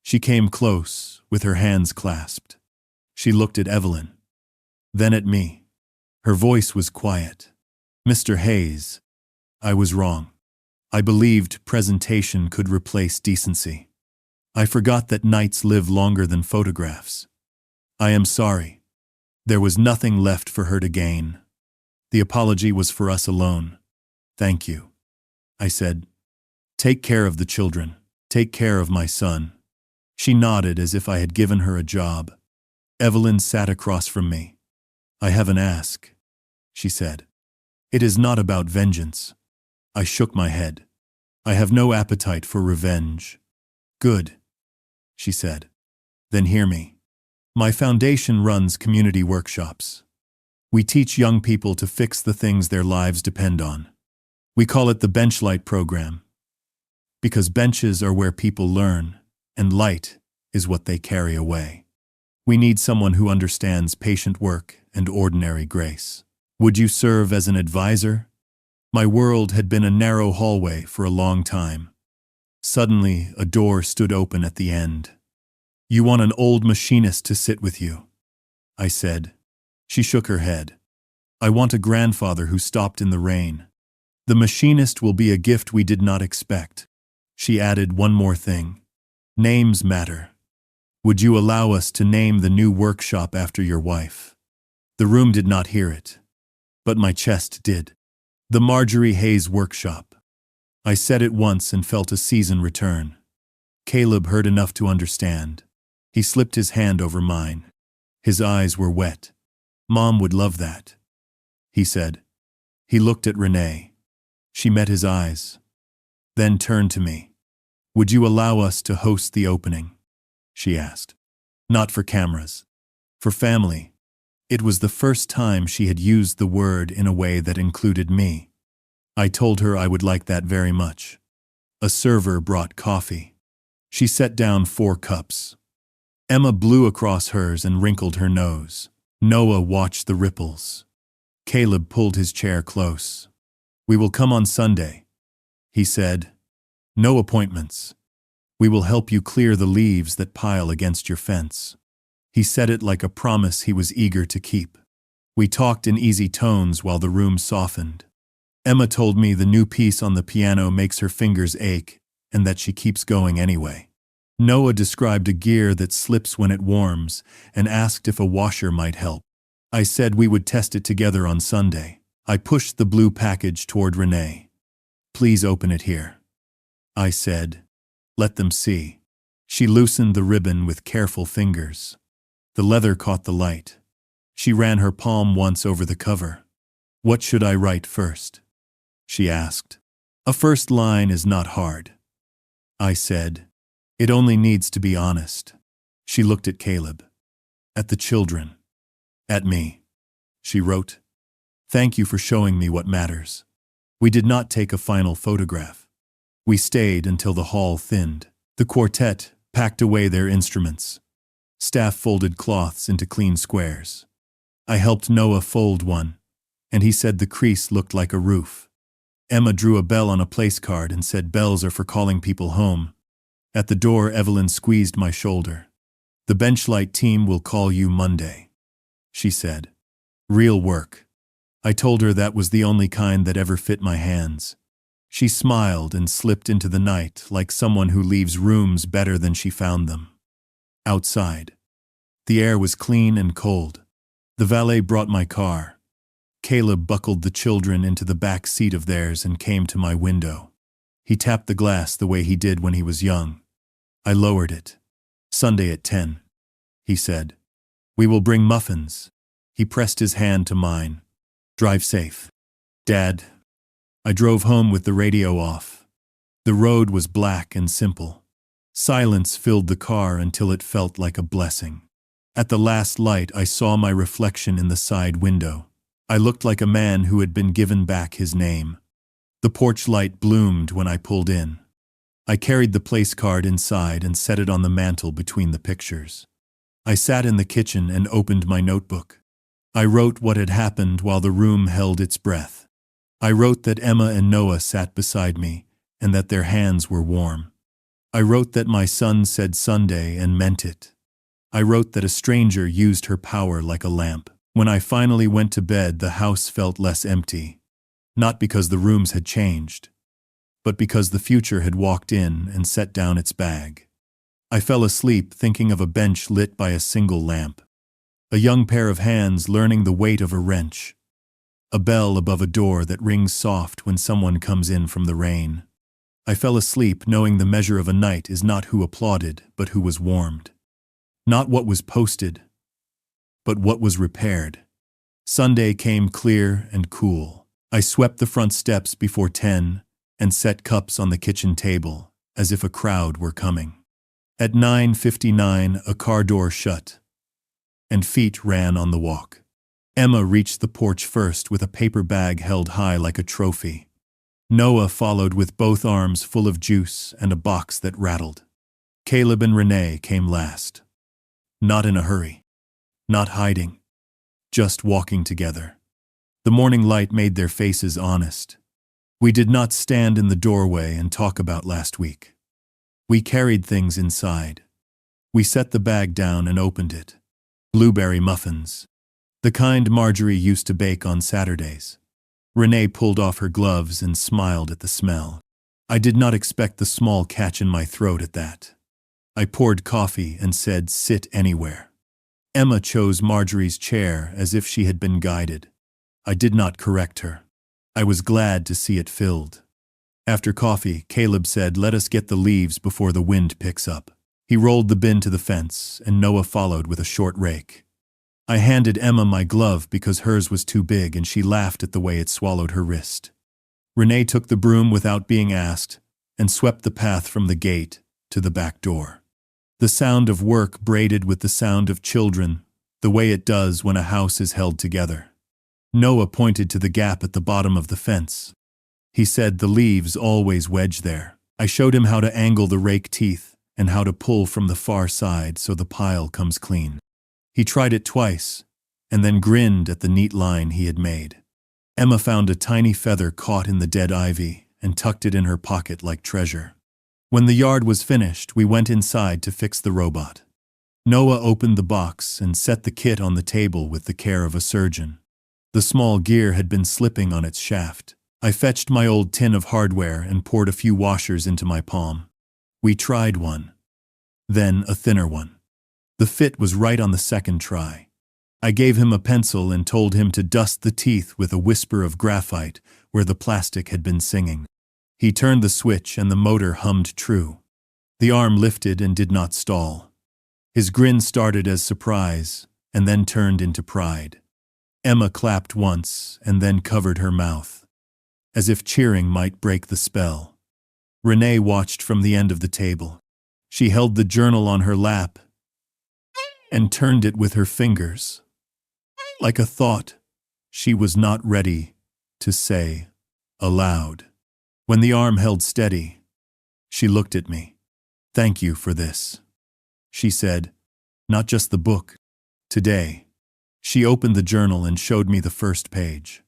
She came close, with her hands clasped. She looked at Evelyn, then at me. Her voice was quiet. Mr. Hayes, I was wrong. I believed presentation could replace decency. I forgot that nights live longer than photographs. I am sorry. There was nothing left for her to gain. The apology was for us alone. Thank you, I said. Take care of the children. Take care of my son. She nodded as if I had given her a job. Evelyn sat across from me. I have an ask, she said. It is not about vengeance. I shook my head. I have no appetite for revenge. Good, she said. Then hear me. My foundation runs community workshops. We teach young people to fix the things their lives depend on. We call it the Benchlight program, because benches are where people learn, and light is what they carry away. We need someone who understands patient work and ordinary grace. Would you serve as an advisor? My world had been a narrow hallway for a long time. Suddenly, a door stood open at the end. You want an old machinist to sit with you, I said. She shook her head. I want a grandfather who stopped in the rain. The machinist will be a gift we did not expect. She added one more thing. Names matter. Would you allow us to name the new workshop after your wife? The room did not hear it, but my chest did. The Marjorie Hayes Workshop. I said it once and felt a season return. Caleb heard enough to understand. He slipped his hand over mine. His eyes were wet. Mom would love that, he said. He looked at Renee. She met his eyes, then turned to me. Would you allow us to host the opening? She asked. Not for cameras. For family. It was the first time she had used the word in a way that included me. I told her I would like that very much. A server brought coffee. She set down 4 cups. Emma blew across hers and wrinkled her nose. Noah watched the ripples. Caleb pulled his chair close. "We will come on Sunday," he said. "No appointments. We will help you clear the leaves that pile against your fence." He said it like a promise he was eager to keep. We talked in easy tones while the room softened. Emma told me the new piece on the piano makes her fingers ache and that she keeps going anyway. Noah described a gear that slips when it warms and asked if a washer might help. I said we would test it together on Sunday. I pushed the blue package toward Renee. "Please open it here," I said. "Let them see." She loosened the ribbon with careful fingers. The leather caught the light. She ran her palm once over the cover. "What should I write first?" she asked. "A first line is not hard," I said. "It only needs to be honest." She looked at Caleb. "At the children. At me." She wrote, "Thank you for showing me what matters." We did not take a final photograph. We stayed until the hall thinned. The quartet packed away their instruments. Staff folded cloths into clean squares. I helped Noah fold one, and he said the crease looked like a roof. Emma drew a bell on a place card and said bells are for calling people home. At the door, Evelyn squeezed my shoulder. "The benchlight team will call you Monday," she said. "Real work." I told her that was the only kind that ever fit my hands. She smiled and slipped into the night like someone who leaves rooms better than she found them. Outside. The air was clean and cold. The valet brought my car. Caleb buckled the children into the back seat of theirs and came to my window. He tapped the glass the way he did when he was young. I lowered it. "Sunday at 10, he said. "We will bring muffins." He pressed his hand to mine. "Drive safe." "Dad." I drove home with the radio off. The road was black and simple. Silence filled the car until it felt like a blessing. At the last light, I saw my reflection in the side window. I looked like a man who had been given back his name. The porch light bloomed when I pulled in. I carried the place card inside and set it on the mantel between the pictures. I sat in the kitchen and opened my notebook. I wrote what had happened while the room held its breath. I wrote that Emma and Noah sat beside me and that their hands were warm. I wrote that my son said Sunday and meant it. I wrote that a stranger used her power like a lamp. When I finally went to bed, the house felt less empty. Not because the rooms had changed, but because the future had walked in and set down its bag. I fell asleep thinking of a bench lit by a single lamp. A young pair of hands learning the weight of a wrench. A bell above a door that rings soft when someone comes in from the rain. I fell asleep knowing the measure of a night is not who applauded, but who was warmed. Not what was posted, but what was repaired. Sunday came clear and cool. I swept the front steps before 10 and set cups on the kitchen table, as if a crowd were coming. At 9:59, a car door shut, and feet ran on the walk. Emma reached the porch first with a paper bag held high like a trophy. Noah followed with both arms full of juice and a box that rattled. Caleb and Renee came last. Not in a hurry. Not hiding. Just walking together. The morning light made their faces honest. We did not stand in the doorway and talk about last week. We carried things inside. We set the bag down and opened it. Blueberry muffins. The kind Marjorie used to bake on Saturdays. Renee pulled off her gloves and smiled at the smell. I did not expect the small catch in my throat at that. I poured coffee and said, "Sit anywhere." Emma chose Marjorie's chair as if she had been guided. I did not correct her. I was glad to see it filled. After coffee, Caleb said, "Let us get the leaves before the wind picks up." He rolled the bin to the fence, and Noah followed with a short rake. I handed Emma my glove because hers was too big and she laughed at the way it swallowed her wrist. Renee took the broom without being asked and swept the path from the gate to the back door. The sound of work braided with the sound of children, the way it does when a house is held together. Noah pointed to the gap at the bottom of the fence. He said the leaves always wedge there. I showed him how to angle the rake teeth and how to pull from the far side so the pile comes clean. He tried it twice, and then grinned at the neat line he had made. Emma found a tiny feather caught in the dead ivy and tucked it in her pocket like treasure. When the yard was finished, we went inside to fix the robot. Noah opened the box and set the kit on the table with the care of a surgeon. The small gear had been slipping on its shaft. I fetched my old tin of hardware and poured a few washers into my palm. We tried one. Then a thinner one. The fit was right on the second try. I gave him a pencil and told him to dust the teeth with a whisper of graphite where the plastic had been singing. He turned the switch and the motor hummed true. The arm lifted and did not stall. His grin started as surprise and then turned into pride. Emma clapped once and then covered her mouth, as if cheering might break the spell. Renee watched from the end of the table. She held the journal on her lap and turned it with her fingers, like a thought she was not ready to say aloud. When the arm held steady, she looked at me. "Thank you for this," she said. "Not just the book. Today." She opened the journal and showed me the first page.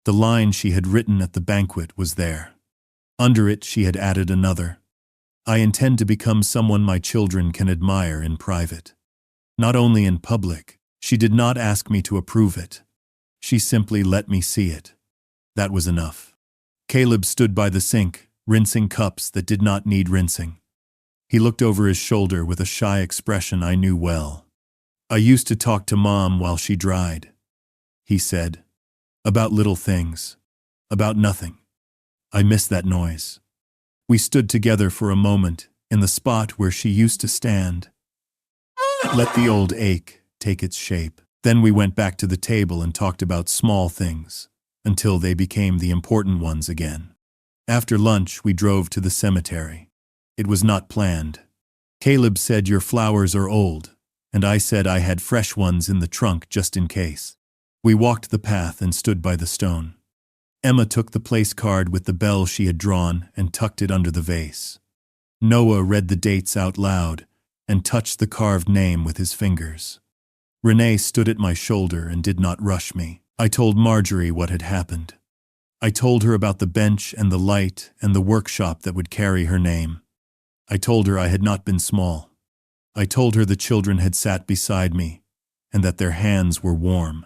The line she had written at the banquet was there. Under it she had added another. "I intend to become someone my children can admire in private. Not only in public." She did not ask me to approve it. She simply let me see it. That was enough. Caleb stood by the sink, rinsing cups that did not need rinsing. He looked over his shoulder with a shy expression I knew well. "I used to talk to Mom while she dried," he said. "About little things. About nothing. I miss that noise." We stood together for a moment in the spot where she used to stand. Let the old ache take its shape. Then we went back to the table and talked about small things, until they became the important ones again. After lunch, we drove to the cemetery. It was not planned. Caleb said, "Your flowers are old," and I said I had fresh ones in the trunk just in case. We walked the path and stood by the stone. Emma took the place card with the bell she had drawn and tucked it under the vase. Noah read the dates out loud and touched the carved name with his fingers. Renee stood at my shoulder and did not rush me. I told Marjorie what had happened. I told her about the bench and the light and the workshop that would carry her name. I told her I had not been small. I told her the children had sat beside me and that their hands were warm.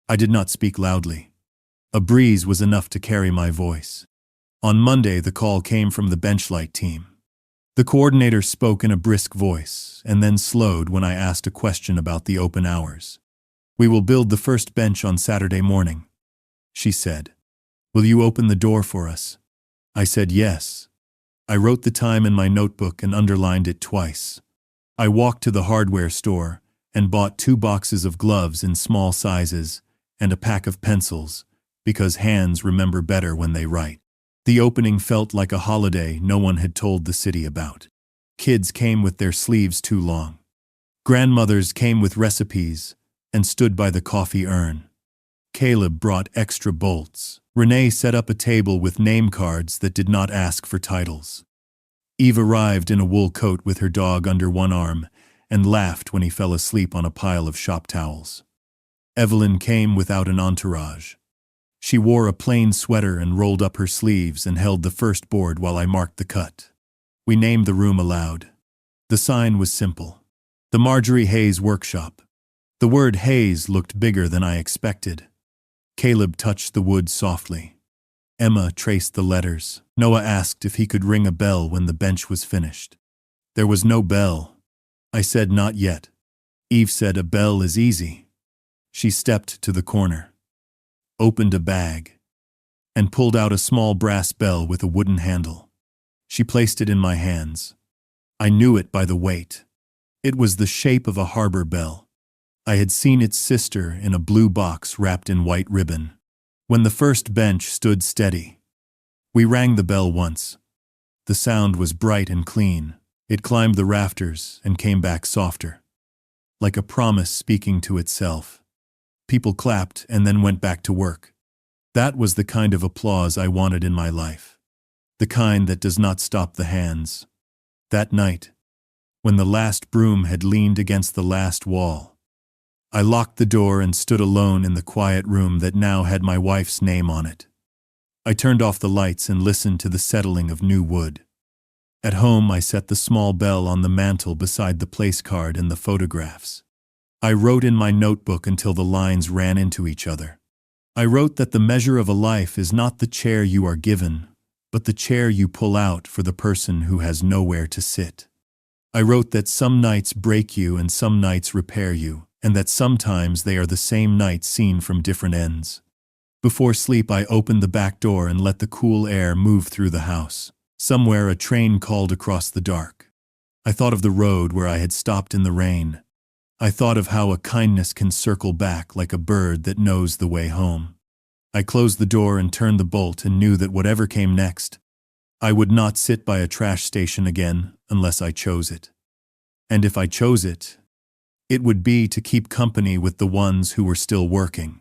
I did not speak loudly. A breeze was enough to carry my voice. On Monday, the call came from the benchlight team. The coordinator spoke in a brisk voice and then slowed when I asked a question about the open hours. "We will build the first bench on Saturday morning," she said. "Will you open the door for us?" I said yes. I wrote the time in my notebook and underlined it twice. I walked to the hardware store and bought 2 boxes of gloves in small sizes and a pack of pencils, because hands remember better when they write. The opening felt like a holiday no one had told the city about. Kids came with their sleeves too long. Grandmothers came with recipes and stood by the coffee urn. Caleb brought extra bolts. Renee set up a table with name cards that did not ask for titles. Eve arrived in a wool coat with her dog under one arm and laughed when he fell asleep on a pile of shop towels. Evelyn came without an entourage. She wore a plain sweater and rolled up her sleeves and held the first board while I marked the cut. We named the room aloud. The sign was simple. The Marjorie Hayes Workshop. The word Hayes looked bigger than I expected. Caleb touched the wood softly. Emma traced the letters. Noah asked if he could ring a bell when the bench was finished. There was no bell. I said not yet. Eve said a bell is easy. She stepped to the corner, opened a bag, and pulled out a small brass bell with a wooden handle. She placed it in my hands. I knew it by the weight. It was the shape of a harbor bell. I had seen its sister in a blue box wrapped in white ribbon. When the first bench stood steady, we rang the bell once. The sound was bright and clean. It climbed the rafters and came back softer, like a promise speaking to itself. People clapped and then went back to work. That was the kind of applause I wanted in my life. The kind that does not stop the hands. That night, when the last broom had leaned against the last wall, I locked the door and stood alone in the quiet room that now had my wife's name on it. I turned off the lights and listened to the settling of new wood. At home, I set the small bell on the mantel beside the place card and the photographs. I wrote in my notebook until the lines ran into each other. I wrote that the measure of a life is not the chair you are given, but the chair you pull out for the person who has nowhere to sit. I wrote that some nights break you and some nights repair you, and that sometimes they are the same night seen from different ends. Before sleep, I opened the back door and let the cool air move through the house. Somewhere a train called across the dark. I thought of the road where I had stopped in the rain. I thought of how a kindness can circle back like a bird that knows the way home. I closed the door and turned the bolt and knew that whatever came next, I would not sit by a trash station again unless I chose it. And if I chose it, it would be to keep company with the ones who were still working.